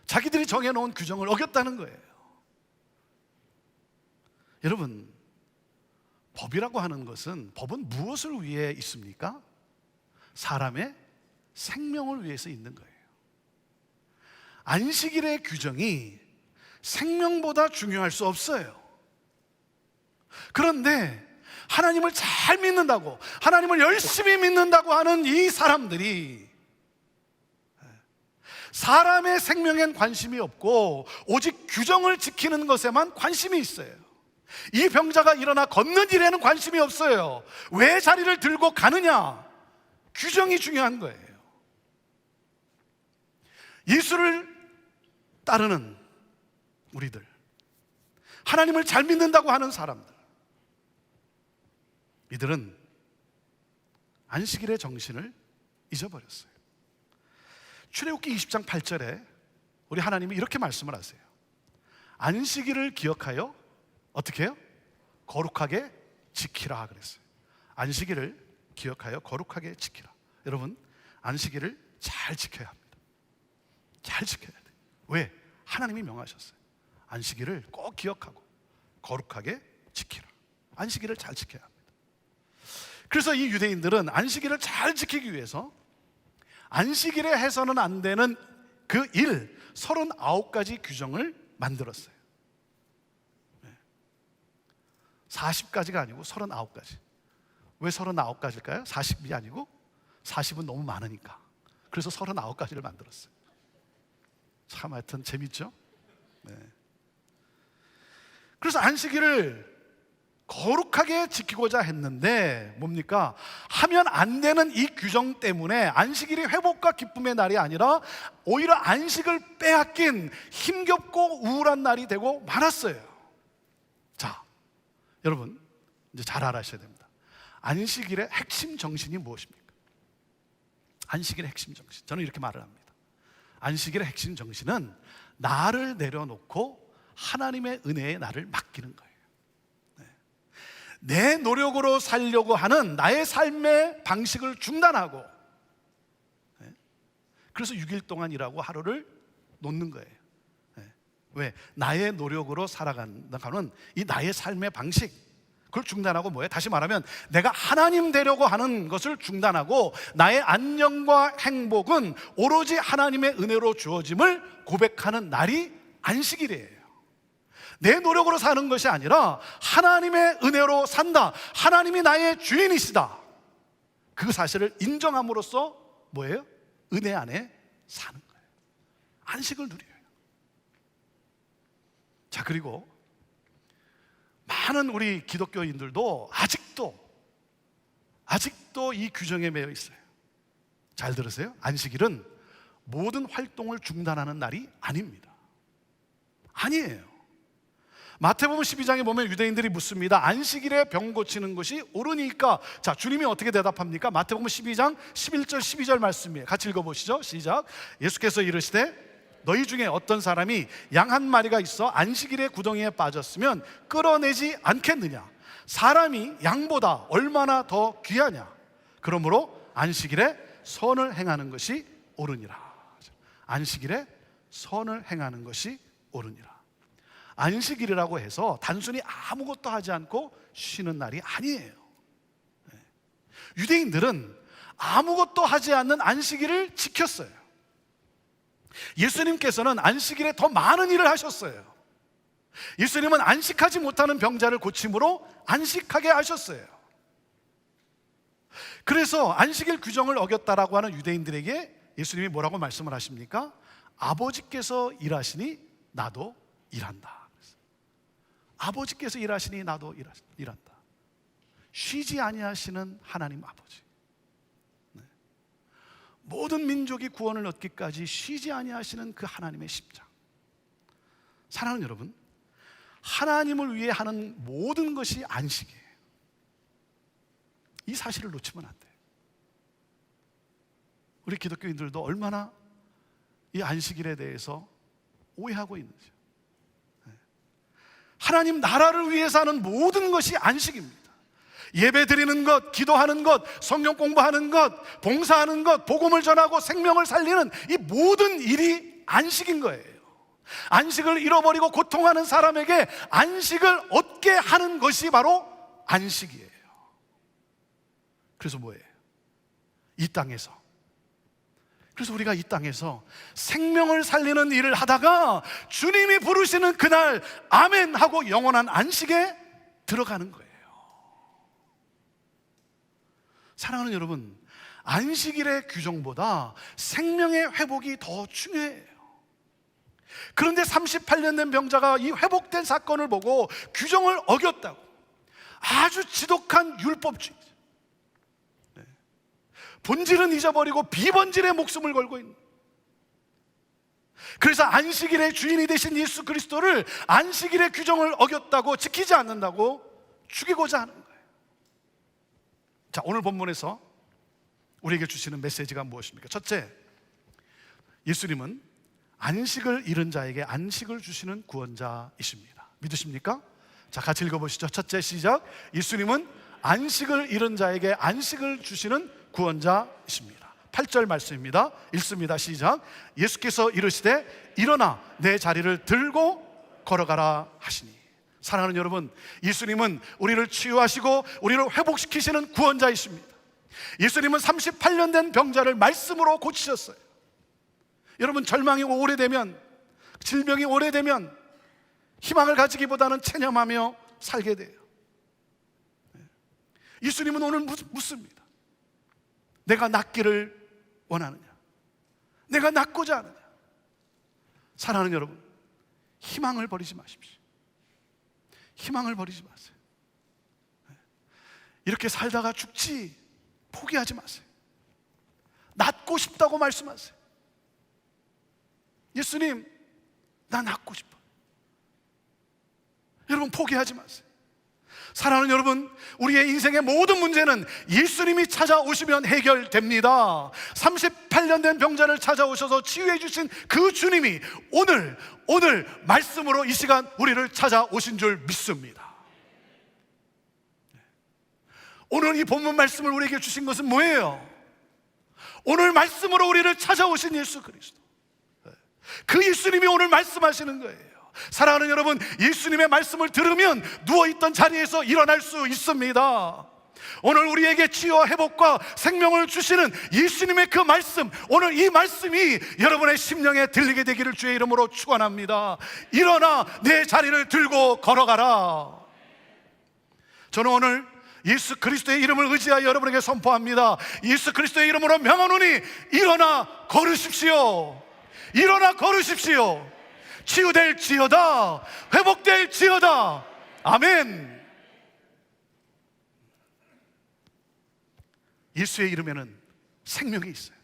자기들이 정해놓은 규정을 어겼다는 거예요. 여러분, 법이라고 하는 것은, 법은 무엇을 위해 있습니까? 사람의 생명을 위해서 있는 거예요. 안식일의 규정이 생명보다 중요할 수 없어요. 그런데 하나님을 잘 믿는다고, 하나님을 열심히 믿는다고 하는 이 사람들이 사람의 생명엔 관심이 없고 오직 규정을 지키는 것에만 관심이 있어요. 이 병자가 일어나 걷는 일에는 관심이 없어요. 왜 자리를 들고 가느냐? 규정이 중요한 거예요. 예수를 따르는 우리들, 하나님을 잘 믿는다고 하는 사람들, 이들은 안식일의 정신을 잊어버렸어요. 출애굽기 20장 8절에 우리 하나님이 이렇게 말씀을 하세요. 안식일을 기억하여 어떻게 해요? 거룩하게 지키라 그랬어요. 안식일을 기억하여 거룩하게 지키라. 여러분, 안식일을 잘 지켜야 합니다. 잘 지켜야 돼요. 왜? 하나님이 명하셨어요. 안식일을 꼭 기억하고 거룩하게 지키라. 안식일을 잘 지켜야 합니다. 그래서 이 유대인들은 안식일을 잘 지키기 위해서 안식일에 해서는 안 되는 그 일 39가지 규정을 만들었어요. 40가지가 아니고 39가지. 왜 39가지일까요? 40이 아니고 40은 너무 많으니까. 그래서 39가지를 만들었어요. 참 하여튼 재밌죠? 네. 그래서 안식일을 거룩하게 지키고자 했는데 뭡니까? 하면 안 되는 이 규정 때문에 안식일이 회복과 기쁨의 날이 아니라 오히려 안식을 빼앗긴 힘겹고 우울한 날이 되고 말았어요. 자, 여러분 이제 잘 알아셔야 됩니다. 안식일의 핵심 정신이 무엇입니까? 안식일의 핵심 정신, 저는 이렇게 말을 합니다. 안식일의 핵심 정신은 나를 내려놓고 하나님의 은혜에 나를 맡기는 거예요. 내 노력으로 살려고 하는 나의 삶의 방식을 중단하고, 그래서 6일 동안 일하고 하루를 놓는 거예요. 왜? 나의 노력으로 살아가는 이 나의 삶의 방식, 그걸 중단하고 뭐예요? 다시 말하면 내가 하나님 되려고 하는 것을 중단하고 나의 안녕과 행복은 오로지 하나님의 은혜로 주어짐을 고백하는 날이 안식일이에요. 내 노력으로 사는 것이 아니라 하나님의 은혜로 산다, 하나님이 나의 주인이시다, 그 사실을 인정함으로써 뭐예요? 은혜 안에 사는 거예요. 안식을 누려요. 자, 그리고 많은 우리 기독교인들도 아직도 이 규정에 매여 있어요. 잘 들으세요. 안식일은 모든 활동을 중단하는 날이 아닙니다. 아니에요. 마태복음 12장에 보면 유대인들이 묻습니다. 안식일에 병 고치는 것이 옳으니까? 자, 주님이 어떻게 대답합니까? 마태복음 12장 11절 12절 말씀이에요. 같이 읽어보시죠. 시작. 예수께서 이르시되 너희 중에 어떤 사람이 양 한 마리가 있어 안식일에 구덩이에 빠졌으면 끌어내지 않겠느냐? 사람이 양보다 얼마나 더 귀하냐? 그러므로 안식일에 선을 행하는 것이 옳으니라. 안식일에 선을 행하는 것이 옳으니라. 안식일이라고 해서 단순히 아무것도 하지 않고 쉬는 날이 아니에요. 유대인들은 아무것도 하지 않는 안식일을 지켰어요. 예수님께서는 안식일에 더 많은 일을 하셨어요. 예수님은 안식하지 못하는 병자를 고침으로 안식하게 하셨어요. 그래서 안식일 규정을 어겼다라고 하는 유대인들에게 예수님이 뭐라고 말씀을 하십니까? 아버지께서 일하시니 나도 일한다. 아버지께서 일하시니 나도 일한다. 쉬지 아니하시는 하나님 아버지. 네. 모든 민족이 구원을 얻기까지 쉬지 아니하시는 그 하나님의 십장. 사랑하는 여러분, 하나님을 위해 하는 모든 것이 안식이에요. 이 사실을 놓치면 안 돼요. 우리 기독교인들도 얼마나 이 안식일에 대해서 오해하고 있는지. 하나님 나라를 위해서 하는 모든 것이 안식입니다. 예배 드리는 것, 기도하는 것, 성경 공부하는 것, 봉사하는 것, 복음을 전하고 생명을 살리는 이 모든 일이 안식인 거예요. 안식을 잃어버리고 고통하는 사람에게 안식을 얻게 하는 것이 바로 안식이에요. 그래서 뭐예요? 이 땅에서, 그래서 우리가 이 땅에서 생명을 살리는 일을 하다가 주님이 부르시는 그날 아멘 하고 영원한 안식에 들어가는 거예요. 사랑하는 여러분, 안식일의 규정보다 생명의 회복이 더 중요해요. 그런데 38년 된 병자가 이 회복된 사건을 보고 규정을 어겼다고, 아주 지독한 율법주의, 본질은 잊어버리고 비본질의 목숨을 걸고 있는, 그래서 안식일의 주인이 되신 예수 그리스도를 안식일의 규정을 어겼다고, 지키지 않는다고 죽이고자 하는 거예요. 자, 오늘 본문에서 우리에게 주시는 메시지가 무엇입니까? 첫째, 예수님은 안식을 잃은 자에게 안식을 주시는 구원자이십니다. 믿으십니까? 자, 같이 읽어보시죠. 첫째, 시작. 예수님은 안식을 잃은 자에게 안식을 주시는 구원자이십니다. 8절 말씀입니다. 읽습니다. 시작. 예수께서 이르시되 일어나 내 자리를 들고 걸어가라 하시니. 사랑하는 여러분, 예수님은 우리를 치유하시고 우리를 회복시키시는 구원자이십니다. 예수님은 38년 된 병자를 말씀으로 고치셨어요. 여러분, 절망이 오래되면, 질병이 오래되면 희망을 가지기보다는 체념하며 살게 돼요. 예수님은 오늘 묻습니다. 내가 낫기를 원하느냐? 내가 낫고자 하느냐? 사랑하는 여러분, 희망을 버리지 마십시오. 희망을 버리지 마세요. 이렇게 살다가 죽지 포기하지 마세요. 낫고 싶다고 말씀하세요. 예수님, 나 낫고 싶어. 여러분, 포기하지 마세요. 사랑하는 여러분, 우리의 인생의 모든 문제는 예수님이 찾아오시면 해결됩니다. 38년 된 병자를 찾아오셔서 치유해 주신 그 주님이 오늘 말씀으로 이 시간 우리를 찾아오신 줄 믿습니다. 오늘 이 본문 말씀을 우리에게 주신 것은 뭐예요? 오늘 말씀으로 우리를 찾아오신 예수 그리스도, 그 예수님이 오늘 말씀하시는 거예요. 사랑하는 여러분, 예수님의 말씀을 들으면 누워있던 자리에서 일어날 수 있습니다. 오늘 우리에게 치유와 회복과 생명을 주시는 예수님의 그 말씀, 오늘 이 말씀이 여러분의 심령에 들리게 되기를 주의 이름으로 축원합니다. 일어나 내 자리를 들고 걸어가라. 저는 오늘 예수 그리스도의 이름을 의지하여 여러분에게 선포합니다. 예수 그리스도의 이름으로 명하노니 일어나 걸으십시오. 일어나 걸으십시오. 치유될지어다, 회복될지어다. 아멘. 예수의 이름에는 생명이 있어요.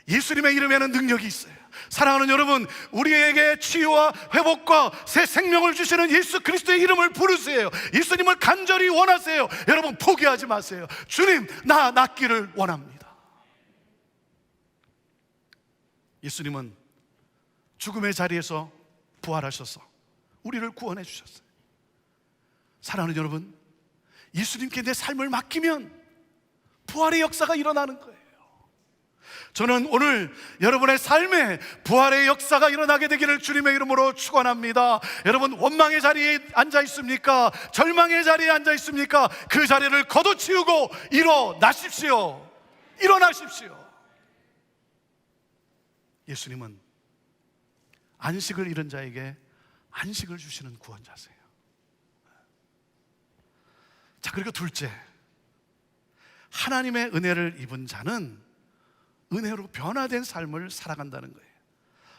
예수님의 이름에는 능력이 있어요. 사랑하는 여러분, 우리에게 치유와 회복과 새 생명을 주시는 예수 그리스도의 이름을 부르세요. 예수님을 간절히 원하세요. 여러분, 포기하지 마세요. 주님, 나 낫기를 원합니다. 예수님은 죽음의 자리에서 부활하셔서 우리를 구원해 주셨어요. 사랑하는 여러분, 예수님께 내 삶을 맡기면 부활의 역사가 일어나는 거예요. 저는 오늘 여러분의 삶에 부활의 역사가 일어나게 되기를 주님의 이름으로 축원합니다. 여러분, 원망의 자리에 앉아 있습니까? 절망의 자리에 앉아 있습니까? 그 자리를 걷어치우고 일어나십시오. 일어나십시오. 예수님은 안식을 잃은 자에게 안식을 주시는 구원자세요. 자, 그리고 둘째, 하나님의 은혜를 입은 자는 은혜로 변화된 삶을 살아간다는 거예요.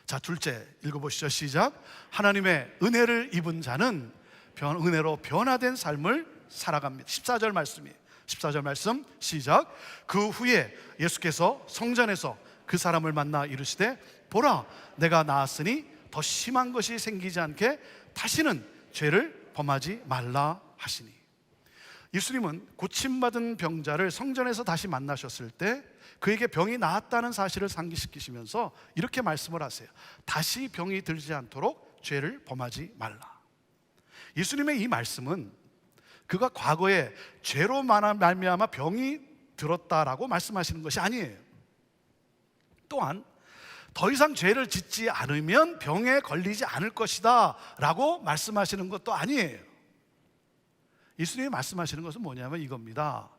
자, 둘째 읽어보시죠. 시작. 하나님의 은혜를 입은 자는 은혜로 변화된 삶을 살아갑니다. 14절 말씀이에요. 14절 말씀 시작. 그 후에 예수께서 성전에서 그 사람을 만나 이르시되 보라, 내가 나았으니 더 심한 것이 생기지 않게 다시는 죄를 범하지 말라 하시니. 예수님은 고침받은 병자를 성전에서 다시 만나셨을 때 그에게 병이 나았다는 사실을 상기시키시면서 이렇게 말씀을 하세요. 다시 병이 들지 않도록 죄를 범하지 말라. 예수님의 이 말씀은 그가 과거에 죄로 말미암아 병이 들었다라고 말씀하시는 것이 아니에요. 또한 더 이상 죄를 짓지 않으면 병에 걸리지 않을 것이다 라고 말씀하시는 것도 아니에요. 예수님이 말씀하시는 것은 뭐냐면 이겁니다.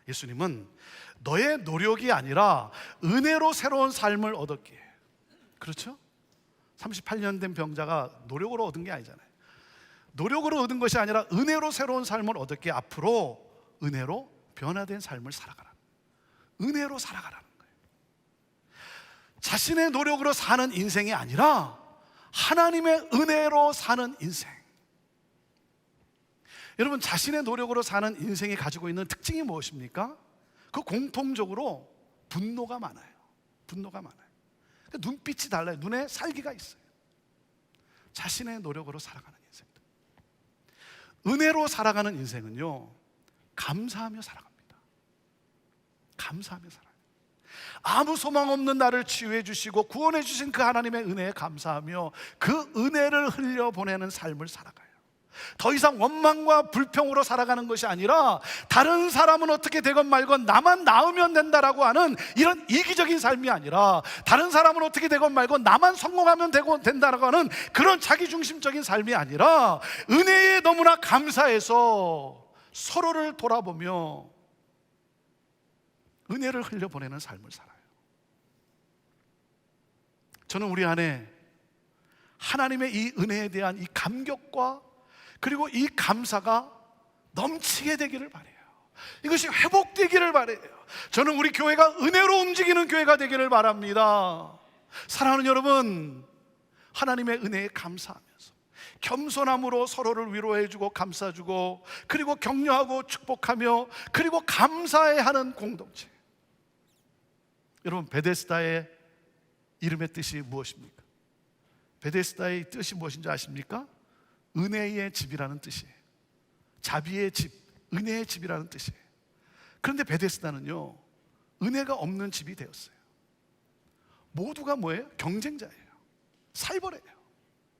예수님은 너의 노력이 아니라 은혜로 새로운 삶을 얻었기에. 그렇죠? 38년 된 병자가 노력으로 얻은 게 아니잖아요. 노력으로 얻은 것이 아니라 은혜로 새로운 삶을 얻었기에 앞으로 은혜로 변화된 삶을 살아가라. 은혜로 살아가라는 거예요. 자신의 노력으로 사는 인생이 아니라 하나님의 은혜로 사는 인생. 여러분, 자신의 노력으로 사는 인생이 가지고 있는 특징이 무엇입니까? 그 공통적으로 분노가 많아요. 분노가 많아요. 눈빛이 달라요. 눈에 살기가 있어요. 자신의 노력으로 살아가는 인생. 은혜로 살아가는 인생은요, 감사하며 살아갑니다. 감사하며 살아요. 아무 소망 없는 나를 치유해 주시고 구원해 주신 그 하나님의 은혜에 감사하며 그 은혜를 흘려보내는 삶을 살아가요. 더 이상 원망과 불평으로 살아가는 것이 아니라 다른 사람은 어떻게 되건 말건 나만 나으면 된다라고 하는 이런 이기적인 삶이 아니라 다른 사람은 어떻게 되건 말건 나만 성공하면 된다라고 하는 그런 자기중심적인 삶이 아니라 은혜에 너무나 감사해서 서로를 돌아보며 은혜를 흘려보내는 삶을 살아요. 저는 우리 안에 하나님의 이 은혜에 대한 이 감격과 그리고 이 감사가 넘치게 되기를 바라요. 이것이 회복되기를 바라요. 저는 우리 교회가 은혜로 움직이는 교회가 되기를 바랍니다. 사랑하는 여러분, 하나님의 은혜에 감사하면서 겸손함으로 서로를 위로해주고 감싸주고 그리고 격려하고 축복하며 그리고 감사해하는 공동체. 여러분, 베데스다의 이름의 뜻이 무엇입니까? 베데스다의 뜻이 무엇인지 아십니까? 은혜의 집이라는 뜻이에요. 자비의 집, 은혜의 집이라는 뜻이에요. 그런데 베데스다는요, 은혜가 없는 집이 되었어요. 모두가 뭐예요? 경쟁자예요. 살벌해요.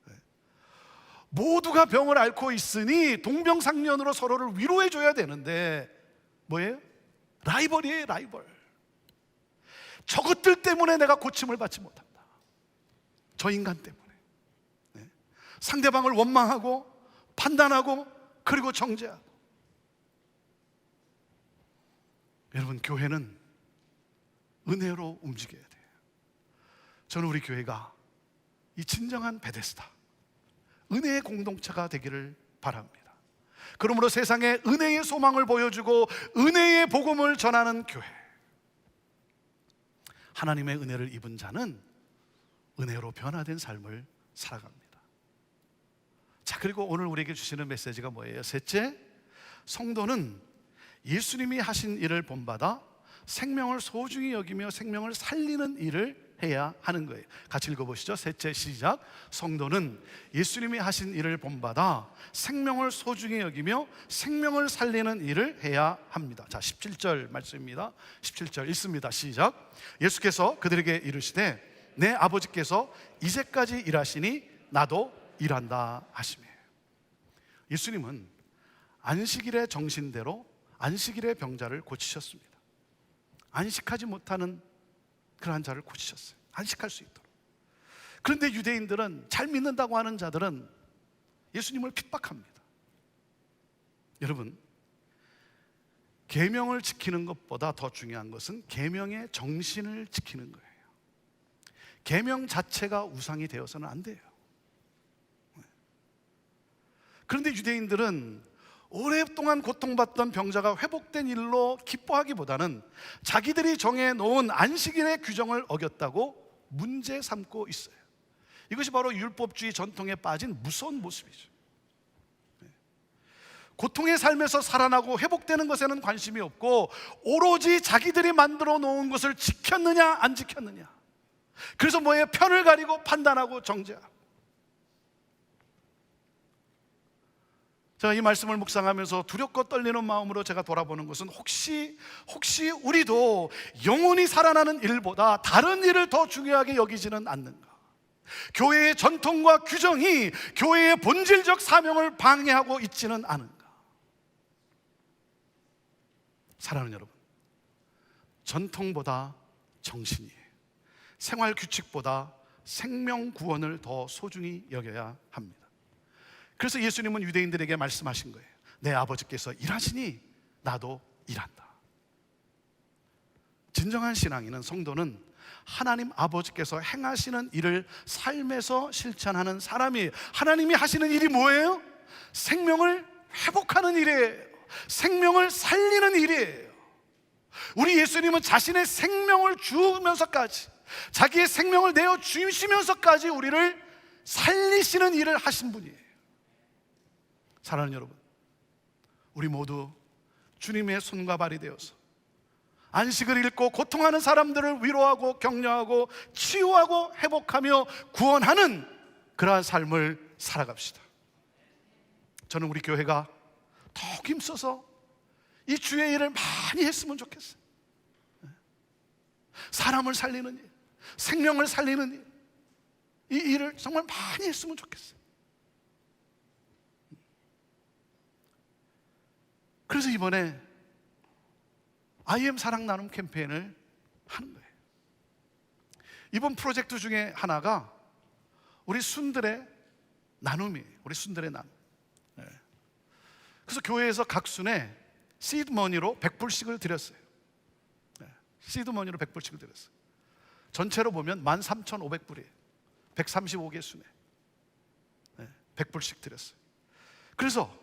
네. 모두가 병을 앓고 있으니 동병상련으로 서로를 위로해줘야 되는데 뭐예요? 라이벌이에요. 라이벌. 저것들 때문에 내가 고침을 받지 못한다. 저 인간 때문에. 상대방을 원망하고 판단하고 그리고 정죄하고. 여러분, 교회는 은혜로 움직여야 돼요. 저는 우리 교회가 이 진정한 베데스다, 은혜의 공동체가 되기를 바랍니다. 그러므로 세상에 은혜의 소망을 보여주고 은혜의 복음을 전하는 교회. 하나님의 은혜를 입은 자는 은혜로 변화된 삶을 살아갑니다. 자, 그리고 오늘 우리에게 주시는 메시지가 뭐예요? 셋째, 성도는 예수님이 하신 일을 본받아 생명을 소중히 여기며 생명을 살리는 일을 해야 하는 거예요. 같이 읽어보시죠. 셋째, 시작. 성도는 예수님이 하신 일을 본받아 생명을 소중히 여기며 생명을 살리는 일을 해야 합니다. 자, 17절 말씀입니다. 17절 읽습니다. 시작. 예수께서 그들에게 이르시되 내 아버지께서 이제까지 일하시니 나도 일한다 하시며. 예수님은 안식일의 정신대로 안식일의 병자를 고치셨습니다. 안식하지 못하는 그러한 자를 고치셨어요. 안식할 수 있도록. 그런데 유대인들은, 잘 믿는다고 하는 자들은 예수님을 핍박합니다. 여러분, 계명을 지키는 것보다 더 중요한 것은 계명의 정신을 지키는 거예요. 계명 자체가 우상이 되어서는 안 돼요. 그런데 유대인들은 오랫동안 고통받던 병자가 회복된 일로 기뻐하기보다는 자기들이 정해놓은 안식일의 규정을 어겼다고 문제 삼고 있어요. 이것이 바로 율법주의 전통에 빠진 무서운 모습이죠. 고통의 삶에서 살아나고 회복되는 것에는 관심이 없고 오로지 자기들이 만들어 놓은 것을 지켰느냐 안 지켰느냐, 그래서 뭐예요? 편을 가리고 판단하고 정죄하고. 제가 이 말씀을 묵상하면서 두렵고 떨리는 마음으로 제가 돌아보는 것은 혹시 우리도 영혼이 살아나는 일보다 다른 일을 더 중요하게 여기지는 않는가? 교회의 전통과 규정이 교회의 본질적 사명을 방해하고 있지는 않은가? 사랑하는 여러분, 전통보다 정신이, 생활 규칙보다 생명 구원을 더 소중히 여겨야 합니다. 그래서 예수님은 유대인들에게 말씀하신 거예요. 내 아버지께서 일하시니 나도 일한다. 진정한 신앙인은, 성도는 하나님 아버지께서 행하시는 일을 삶에서 실천하는 사람이에요. 하나님이 하시는 일이 뭐예요? 생명을 회복하는 일이에요. 생명을 살리는 일이에요. 우리 예수님은 자신의 생명을 주면서까지, 자기의 생명을 내어 주시면서까지 우리를 살리시는 일을 하신 분이에요. 사랑하는 여러분, 우리 모두 주님의 손과 발이 되어서 안식을 잃고 고통하는 사람들을 위로하고 격려하고 치유하고 회복하며 구원하는 그러한 삶을 살아갑시다. 저는 우리 교회가 더 힘써서 이 주의 일을 많이 했으면 좋겠어요. 사람을 살리는 일, 생명을 살리는 일, 이 일을 정말 많이 했으면 좋겠어요. 그래서 이번에 IM 사랑 나눔 캠페인을 하는 거예요. 이번 프로젝트 중에 하나가 우리 순들의 나눔이에요. 우리 순들의 나눔. 그래서 교회에서 각 순에 시드머니로 100불씩을 드렸어요. 시드머니로 100불씩을 드렸어요. 전체로 보면 13,500불이에요. 135개 순에 100불씩 드렸어요. 그래서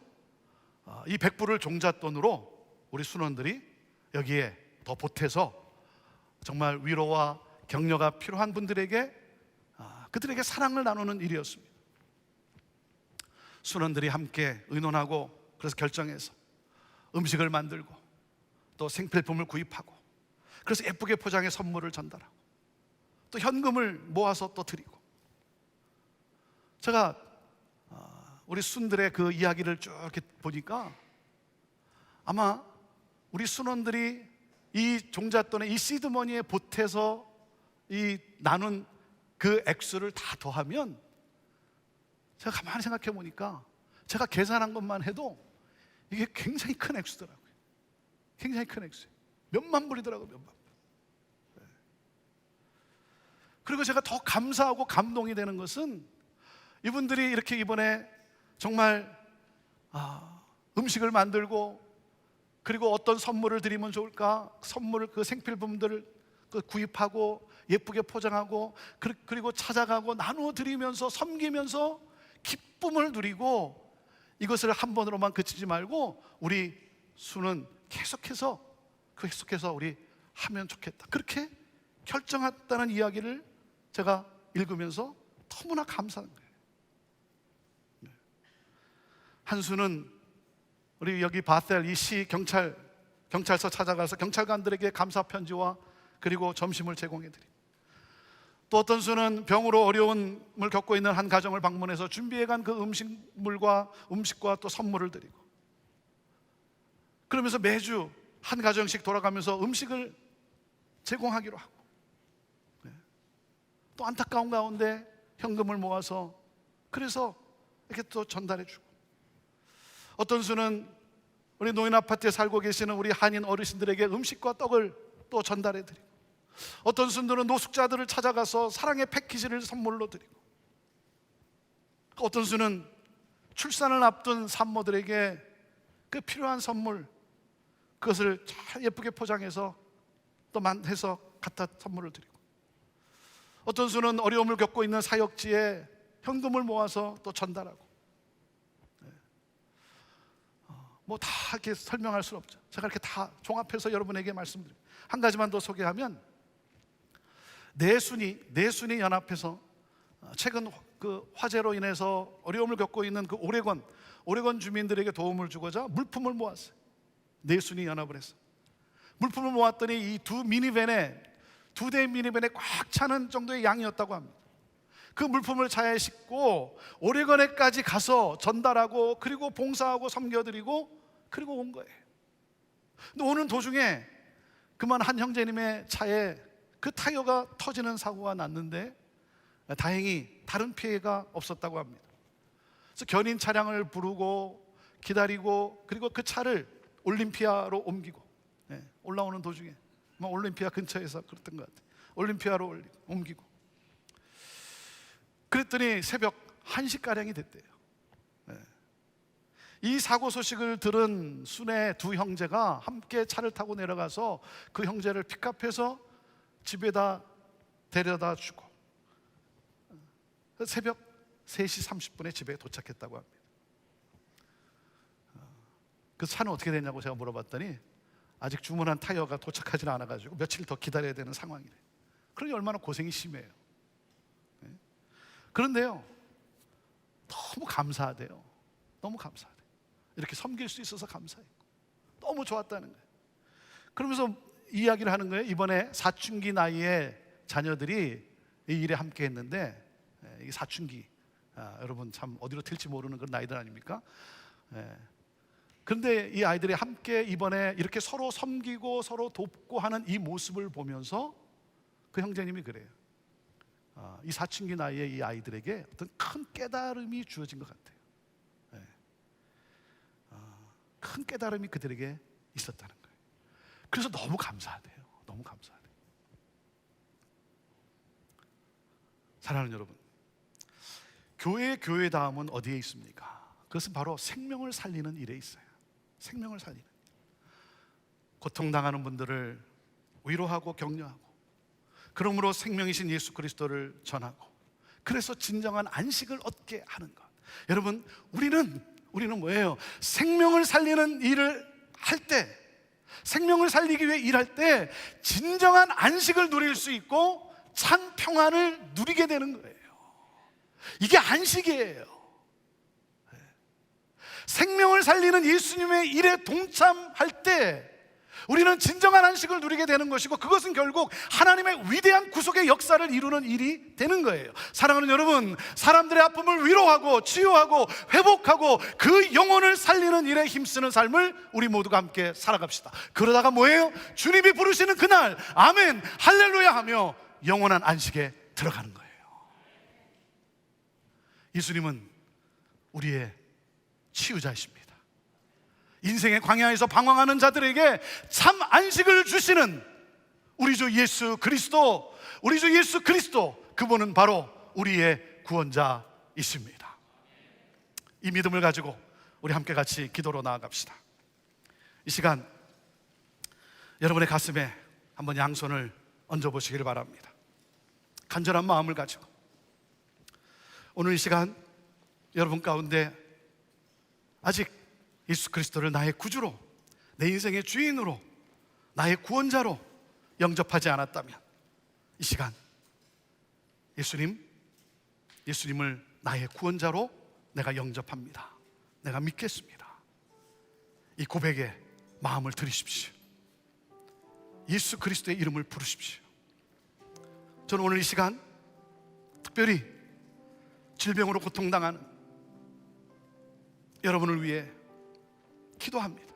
이 100불을 종잣돈으로 우리 순원들이 여기에 더 보태서 정말 위로와 격려가 필요한 분들에게, 그들에게 사랑을 나누는 일이었습니다. 순원들이 함께 의논하고 그래서 결정해서 음식을 만들고 또 생필품을 구입하고, 그래서 예쁘게 포장해 선물을 전달하고 또 현금을 모아서 또 드리고. 제가 우리 순들의 그 이야기를 쭉 이렇게 보니까 아마 우리 순원들이 이 종잣돈에, 이 시드머니에 보태서 이 나눈 그 액수를 다 더하면, 제가 가만히 생각해 보니까 제가 계산한 것만 해도 이게 굉장히 큰 액수더라고요. 굉장히 큰 액수예요. 몇만 불이더라고요. 몇만 불. 그리고 제가 더 감사하고 감동이 되는 것은 이분들이 이렇게 이번에 정말 음식을 만들고, 그리고 어떤 선물을 드리면 좋을까, 선물을, 그 생필품들을 구입하고 예쁘게 포장하고, 그리고 찾아가고 나누어 드리면서 섬기면서 기쁨을 누리고, 이것을 한 번으로만 그치지 말고 우리 수는 계속해서 우리 하면 좋겠다, 그렇게 결정했다는 이야기를 제가 읽으면서 너무나 감사한 거예요. 한 수는 우리 여기 바셀 이 시 경찰서 찾아가서 경찰관들에게 감사 편지와 그리고 점심을 제공해 드립니다. 또 어떤 수는 병으로 어려움을 겪고 있는 한 가정을 방문해서 준비해 간 그 음식과 또 선물을 드리고, 그러면서 매주 한 가정씩 돌아가면서 음식을 제공하기로 하고, 또 안타까운 가운데 현금을 모아서 그래서 이렇게 또 전달해 주고, 어떤 수는 우리 노인 아파트에 살고 계시는 우리 한인 어르신들에게 음식과 떡을 또 전달해 드리고, 어떤 수들은 노숙자들을 찾아가서 사랑의 패키지를 선물로 드리고, 어떤 수는 출산을 앞둔 산모들에게 그 필요한 선물, 그것을 잘 예쁘게 포장해서 또 해서 갖다 선물을 드리고, 어떤 수는 어려움을 겪고 있는 사역지에 현금을 모아서 또 전달하고, 뭐 다 이렇게 설명할 수는 없죠. 제가 이렇게 다 종합해서 여러분에게 말씀드립니다. 한 가지만 더 소개하면, 내순이 연합해서 최근 그 화재로 인해서 어려움을 겪고 있는 그 오레곤 주민들에게 도움을 주고자 물품을 모았어요. 내순위 연합을 해서 물품을 모았더니 이 두 대의 미니밴에 꽉 차는 정도의 양이었다고 합니다. 그 물품을 차에 싣고 오레곤에까지 가서 전달하고 그리고 봉사하고 섬겨드리고 그리고 온 거예요. 근데 오는 도중에 그만 한 형제님의 차에 그 타이어가 터지는 사고가 났는데 다행히 다른 피해가 없었다고 합니다. 그래서 견인 차량을 부르고 기다리고 그리고 그 차를 올림피아로 옮기고, 올라오는 도중에 올림피아 근처에서 그랬던 것 같아요. 올림피아로 옮기고 그랬더니 새벽 1시가량이 됐대요. 이 사고 소식을 들은 순의 두 형제가 함께 차를 타고 내려가서 그 형제를 픽업해서 집에다 데려다 주고 새벽 3시 30분에 집에 도착했다고 합니다. 그 차는 어떻게 됐냐고 제가 물어봤더니 아직 주문한 타이어가 도착하지는 않아가지고 며칠 더 기다려야 되는 상황이래요. 그러니 얼마나 고생이 심해요. 그런데요, 너무 감사하대요. 너무 감사하대요. 이렇게 섬길 수 있어서 감사했고 너무 좋았다는 거예요. 그러면서 이야기를 하는 거예요. 이번에 사춘기 나이에 자녀들이 이 일에 함께 했는데, 이게 사춘기, 여러분 참 어디로 튈지 모르는 그런 나이들 아닙니까? 그런데 이 아이들이 함께 이번에 이렇게 서로 섬기고 서로 돕고 하는 이 모습을 보면서 그 형제님이 그래요. 이 사춘기 나이에 이 아이들에게 어떤 큰 깨달음이 주어진 것 같아요. 큰 깨달음이 그들에게 있었다는 거예요. 그래서 너무 감사하대요. 너무 감사하대요. 사랑하는 여러분, 교회의 교회다움은 어디에 있습니까? 그것은 바로 생명을 살리는 일에 있어요. 생명을 살리는 일. 고통당하는 분들을 위로하고 격려하고 그러므로 생명이신 예수 그리스도를 전하고 그래서 진정한 안식을 얻게 하는 것. 여러분, 우리는 뭐예요? 생명을 살리는 일을 할 때, 생명을 살리기 위해 일할 때 진정한 안식을 누릴 수 있고 참 평안을 누리게 되는 거예요. 이게 안식이에요. 생명을 살리는 예수님의 일에 동참할 때 우리는 진정한 안식을 누리게 되는 것이고, 그것은 결국 하나님의 위대한 구속의 역사를 이루는 일이 되는 거예요. 사랑하는 여러분, 사람들의 아픔을 위로하고 치유하고 회복하고 그 영혼을 살리는 일에 힘쓰는 삶을 우리 모두가 함께 살아갑시다. 그러다가 뭐예요? 주님이 부르시는 그날 아멘 할렐루야 하며 영원한 안식에 들어가는 거예요. 예수님은 우리의 치유자이십니다. 인생의 광야에서 방황하는 자들에게 참 안식을 주시는 우리 주 예수 그리스도, 그분은 바로 우리의 구원자이십니다. 이 믿음을 가지고 우리 함께 같이 기도로 나아갑시다. 이 시간 여러분의 가슴에 한번 양손을 얹어보시기를 바랍니다. 간절한 마음을 가지고 오늘 이 시간 여러분 가운데 아직 예수 그리스도를 나의 구주로, 내 인생의 주인으로, 나의 구원자로 영접하지 않았다면 이 시간 예수님을 나의 구원자로 내가 영접합니다, 내가 믿겠습니다, 이 고백에 마음을 들이십시오. 예수 그리스도의 이름을 부르십시오. 저는 오늘 이 시간 특별히 질병으로 고통당하는 여러분을 위해 기도합니다.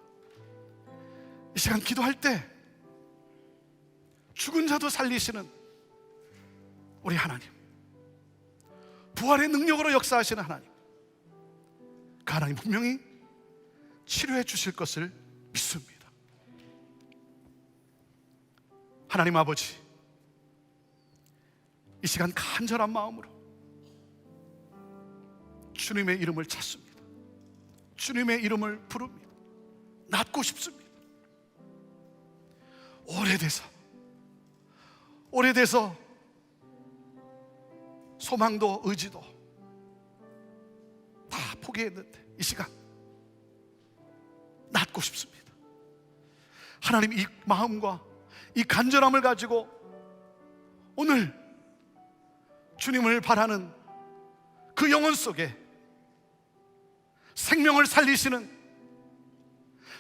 이 시간 기도할 때 죽은 자도 살리시는 우리 하나님, 부활의 능력으로 역사하시는 하나님, 그 하나님 분명히 치료해 주실 것을 믿습니다. 하나님 아버지, 이 시간 간절한 마음으로 주님의 이름을 찾습니다. 주님의 이름을 부릅니다. 낫고 싶습니다. 오래돼서 소망도 의지도 다 포기했는데 이 시간 낫고 싶습니다. 하나님, 이 마음과 이 간절함을 가지고 오늘 주님을 바라는 그 영혼 속에 생명을 살리시는,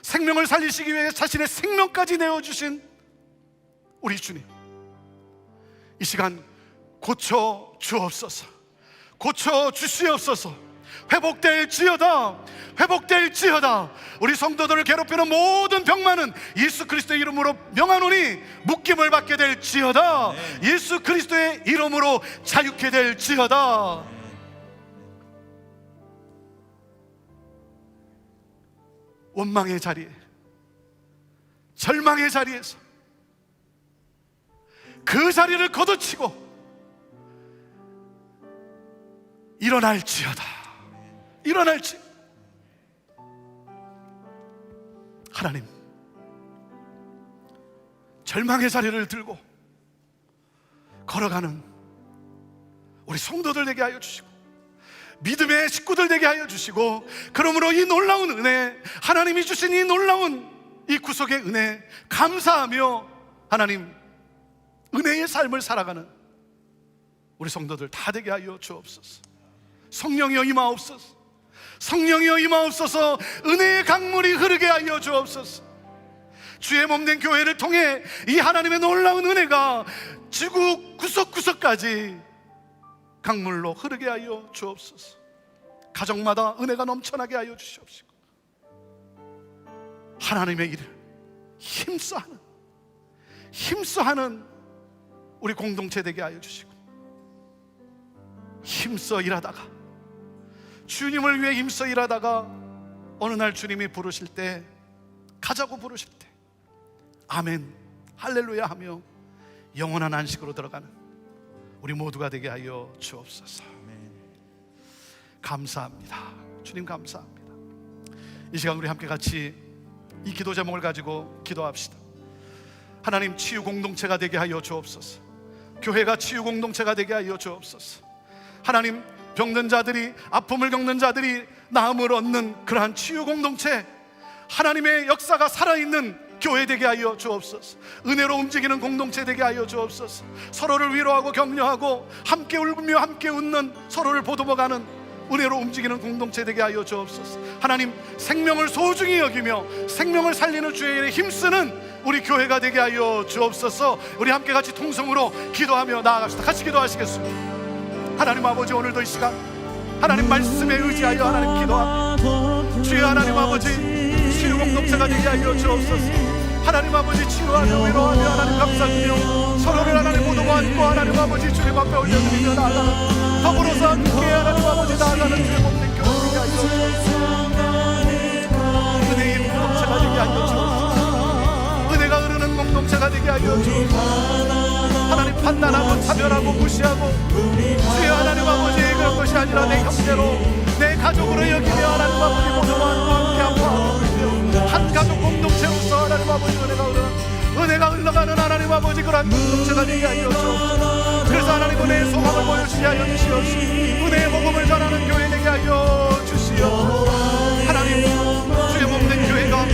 생명을 살리시기 위해 자신의 생명까지 내어주신 우리 주님, 이 시간 고쳐 주옵소서. 고쳐 주시옵소서. 회복될지어다, 회복될지어다. 우리 성도들을 괴롭히는 모든 병만은 예수 그리스도의 이름으로 명하노니 묶임을 받게 될지어다. 예수 그리스도의 이름으로 자유케 될지어다. 원망의 자리에, 절망의 자리에서 그 자리를 걷어치고 일어날지어다. 일어날지. 하나님, 절망의 자리를 들고 걸어가는 우리 성도들 되게 하여 주시고, 믿음의 식구들 되게 하여 주시고, 그러므로 이 놀라운 은혜, 하나님이 주신 이 놀라운 이 구속의 은혜 감사하며 하나님 은혜의 삶을 살아가는 우리 성도들 다 되게 하여 주옵소서. 성령이여 임하옵소서. 성령이여 임하옵소서. 은혜의 강물이 흐르게 하여 주옵소서. 주의 몸된 교회를 통해 이 하나님의 놀라운 은혜가 지구 구석구석까지 강물로 흐르게 하여 주옵소서. 가정마다 은혜가 넘쳐나게 하여 주시옵시고, 하나님의 일을 힘써하는 우리 공동체 되게 하여 주시고, 힘써 일하다가, 주님을 위해 힘써 일하다가 어느 날 주님이 부르실 때, 가자고 부르실 때 아멘 할렐루야 하며 영원한 안식으로 들어가는 우리 모두가 되게 하여 주옵소서. 감사합니다. 주님 감사합니다. 이 시간 우리 함께 같이 이 기도 제목을 가지고 기도합시다. 하나님, 치유 공동체가 되게 하여 주옵소서. 교회가 치유 공동체가 되게 하여 주옵소서. 하나님, 병든 자들이, 아픔을 겪는 자들이 나음을 얻는 그러한 치유 공동체, 하나님의 역사가 살아있는 교회 되게 하여 주옵소서. 은혜로 움직이는 공동체 되게 하여 주옵소서. 서로를 위로하고 격려하고 함께 울며 함께 웃는, 서로를 보듬어가는 은혜로 움직이는 공동체 되게 하여 주옵소서. 하나님, 생명을 소중히 여기며 생명을 살리는 주의 일에 힘쓰는 우리 교회가 되게 하여 주옵소서. 우리 함께 같이 통성으로 기도하며 나아갑시다. 같이 기도하시겠습니다. 하나님 아버지, 오늘도 이 시간 하나님 말씀에 의지하여 하나님 기도합니다. 주여 하나님 아버지, 치유 공동체가 되게 하여 주옵소서. 하나님 아버지, 치유하며 위로하며 하나님 감사드리며 서로를 하나님 모두 안고 하나님 아버지 주님 앞에 올려드리며 나아가는, 더불어서 함께 하나님 아버지 나아가는 주의 몸된 교회 되게 하여 주옵소서. 은혜의 공동체가 되게 하여 주옵소서. 은혜가 흐르는 공동체가 되게 하여 주옵소서. 하나님, 판단하고 차별하고 무시하고 주여 하나님 아버지 그런 것이 아니라 내 형제로, 내 가족으로 여기며 하나님 아버지 모두와 함께 아파하고 한 가족 공동체로서 하나님 아버지 은혜가 흘러가는 하나님 아버지 그러한 공동체가 되게 하여 주옵소서. 그래서 하나님 은혜의 소망을 보여주게 하여 주시옵소서. 은혜의 복음을 전하는 교회 되게 하여 주시옵소서. 하나님, 주의 몸된 교회가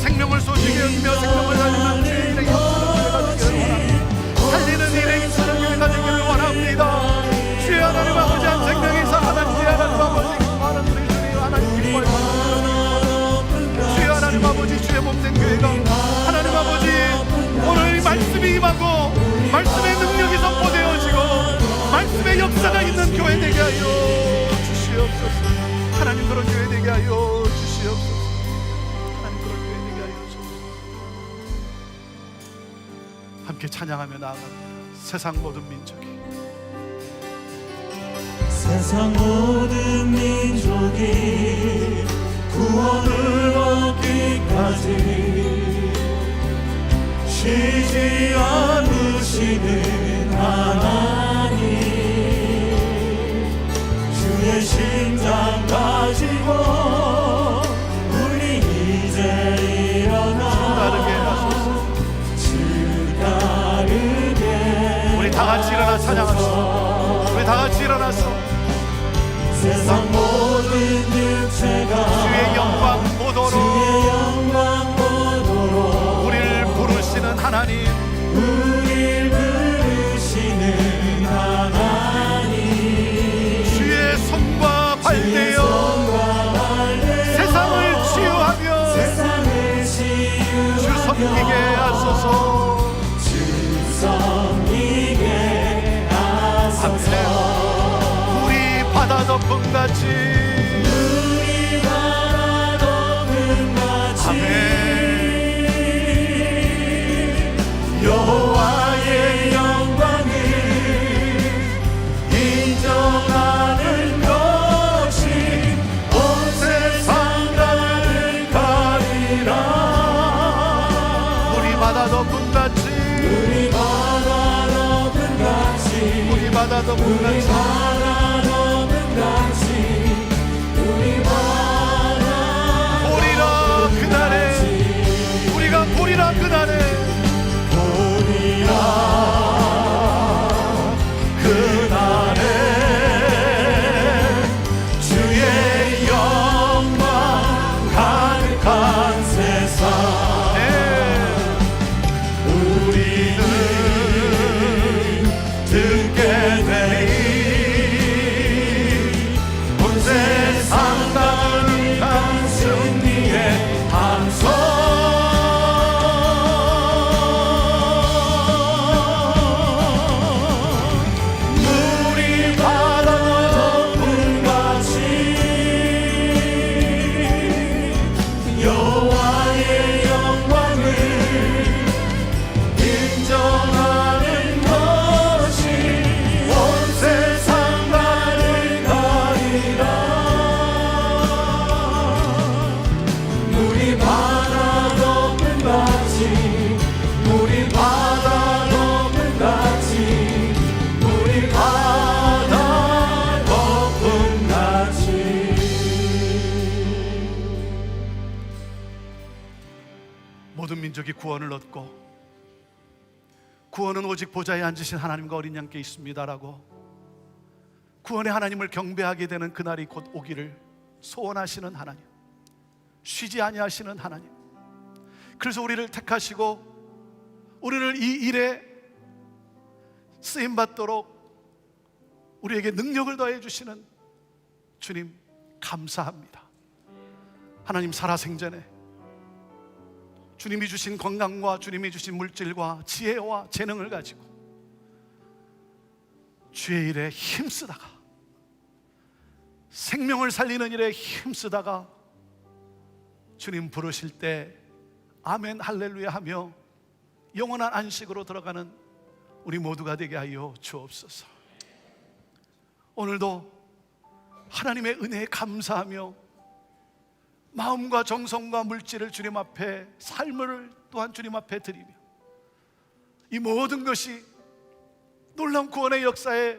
생명을 소중히 여기며 생명을 살리는 주의 일에 힘쓰는 교회가 되기를 원합니다. 살리는 일에 힘쓰는 교회가 되기를 원합니다. 주의 하나님 아버지, 한 생명이 살아난지 하나님 아버지 많은 우리 주님 하나님 기뻐해 주시옵소서. 주의 하나님 아버지, 주의 몸된 교회가 하나님 아버지 오늘 이 말씀이 임하고 말씀의 능력이 선포되어지고 말씀의 역사가 있는 교회 되게 하여 주시옵소서. 하나님, 그런 교회 되게 하여 주시옵소서. 하나님, 그런 교회 되게 하여 주시옵소서. 함께 찬양하며 나아갑니다. 세상 모든 민족이, 세상 모든 민족이 구원을 얻기까지 쉬지 않으시는 하나님, 주의 심장 가지고 우리 이제 일어나 다르게 하소서. 다르게 우리 다 같이 일어나 찬양합시다. 우리 다 같이 일어나서 세상 모든 육체가 주의 영광 보도록 우리를 부르시는 하나님, 우리를 부르시는 하나님, 주의 손 같이 눈이 바라보는 같이 아멘. 여호와의 영광을 인정하는 것이 온 세상 가득하리라. 우리 바다 덮은 같이 우리 바다 덮은 같이 우리 바다 덮은 우리 같이 바다 덮은 같이 우리 바다 보리라 그날에 우리가 보리라 그날에 보리라 그날에 주의 영광 가득한 세상 우리는 듣게 되리 온 세상 가득한 승리의 함성 우리 바다 덮은 같이 여호와의 영광을 인정하는 것이 온 세상 가득하리라. 우리 바다 덮은 같이 우리 바다 덮은 같이 우리 바다 덮은 같이. 모든 민족이 구원을 얻고 구원은 오직 보좌에 앉으신 하나님과 어린 양께 있습니다라고 구원의 하나님을 경배하게 되는 그날이 곧 오기를 소원하시는 하나님, 쉬지 아니하시는 하나님, 그래서 우리를 택하시고 우리를 이 일에 쓰임받도록 우리에게 능력을 더해 주시는 주님 감사합니다. 하나님 살아생전에 주님이 주신 건강과 주님이 주신 물질과 지혜와 재능을 가지고 주의 일에 힘쓰다가 생명을 살리는 일에 힘쓰다가 주님 부르실 때 아멘 할렐루야 하며 영원한 안식으로 들어가는 우리 모두가 되게 하여 주옵소서. 오늘도 하나님의 은혜에 감사하며 마음과 정성과 물질을 주님 앞에, 삶을 또한 주님 앞에 드리며 이 모든 것이 놀라운 구원의 역사에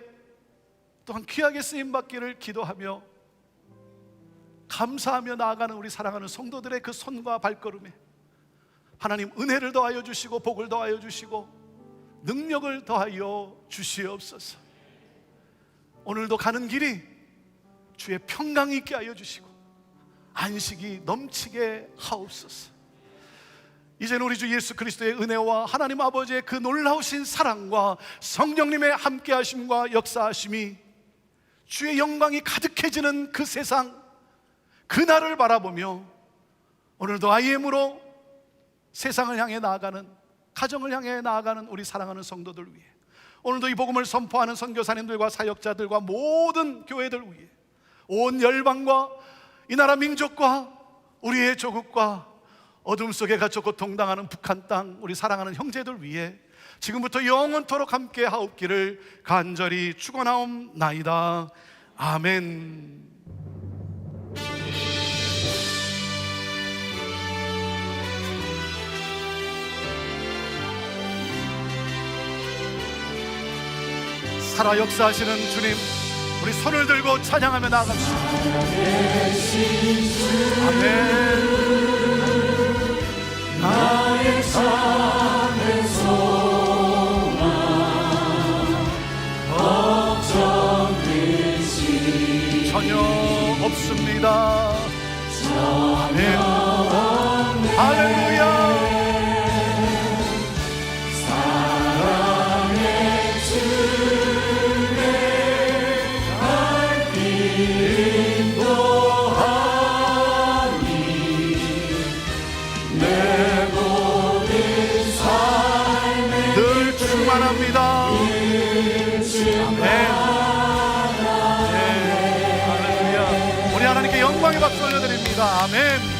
또한 귀하게 쓰임받기를 기도하며 감사하며 나아가는 우리 사랑하는 성도들의 그 손과 발걸음에 하나님 은혜를 더하여 주시고 복을 더하여 주시고 능력을 더하여 주시옵소서. 오늘도 가는 길이 주의 평강이 있게 하여 주시고 안식이 넘치게 하옵소서. 이제는 우리 주 예수 그리스도의 은혜와 하나님 아버지의 그 놀라우신 사랑과 성령님의 함께하심과 역사하심이 주의 영광이 가득해지는 그 세상, 그날을 바라보며 오늘도 IM으로 세상을 향해 나아가는, 가정을 향해 나아가는 우리 사랑하는 성도들 위해, 오늘도 이 복음을 선포하는 선교사님들과 사역자들과 모든 교회들 위해, 온 열방과 이 나라 민족과 우리의 조국과 어둠 속에 갇혀 고통당하는 북한 땅, 우리 사랑하는 형제들 위해 지금부터 영원토록 함께 하옵기를 간절히 축원하옵나이다. 아멘. 살아 역사하시는 주님, 우리 손을 들고 찬양하며 나아갑시다. 아멘. 나의 삶의 소망 걱정되시 전혀 없습니다. 아멘. 할렐루야. 사랑의 주의 날 인도하니 내 모든 삶에 늘 충만합니다. 아멘. 할렐루야. 하나님께 영광의 박수 올려드립니다. 아멘.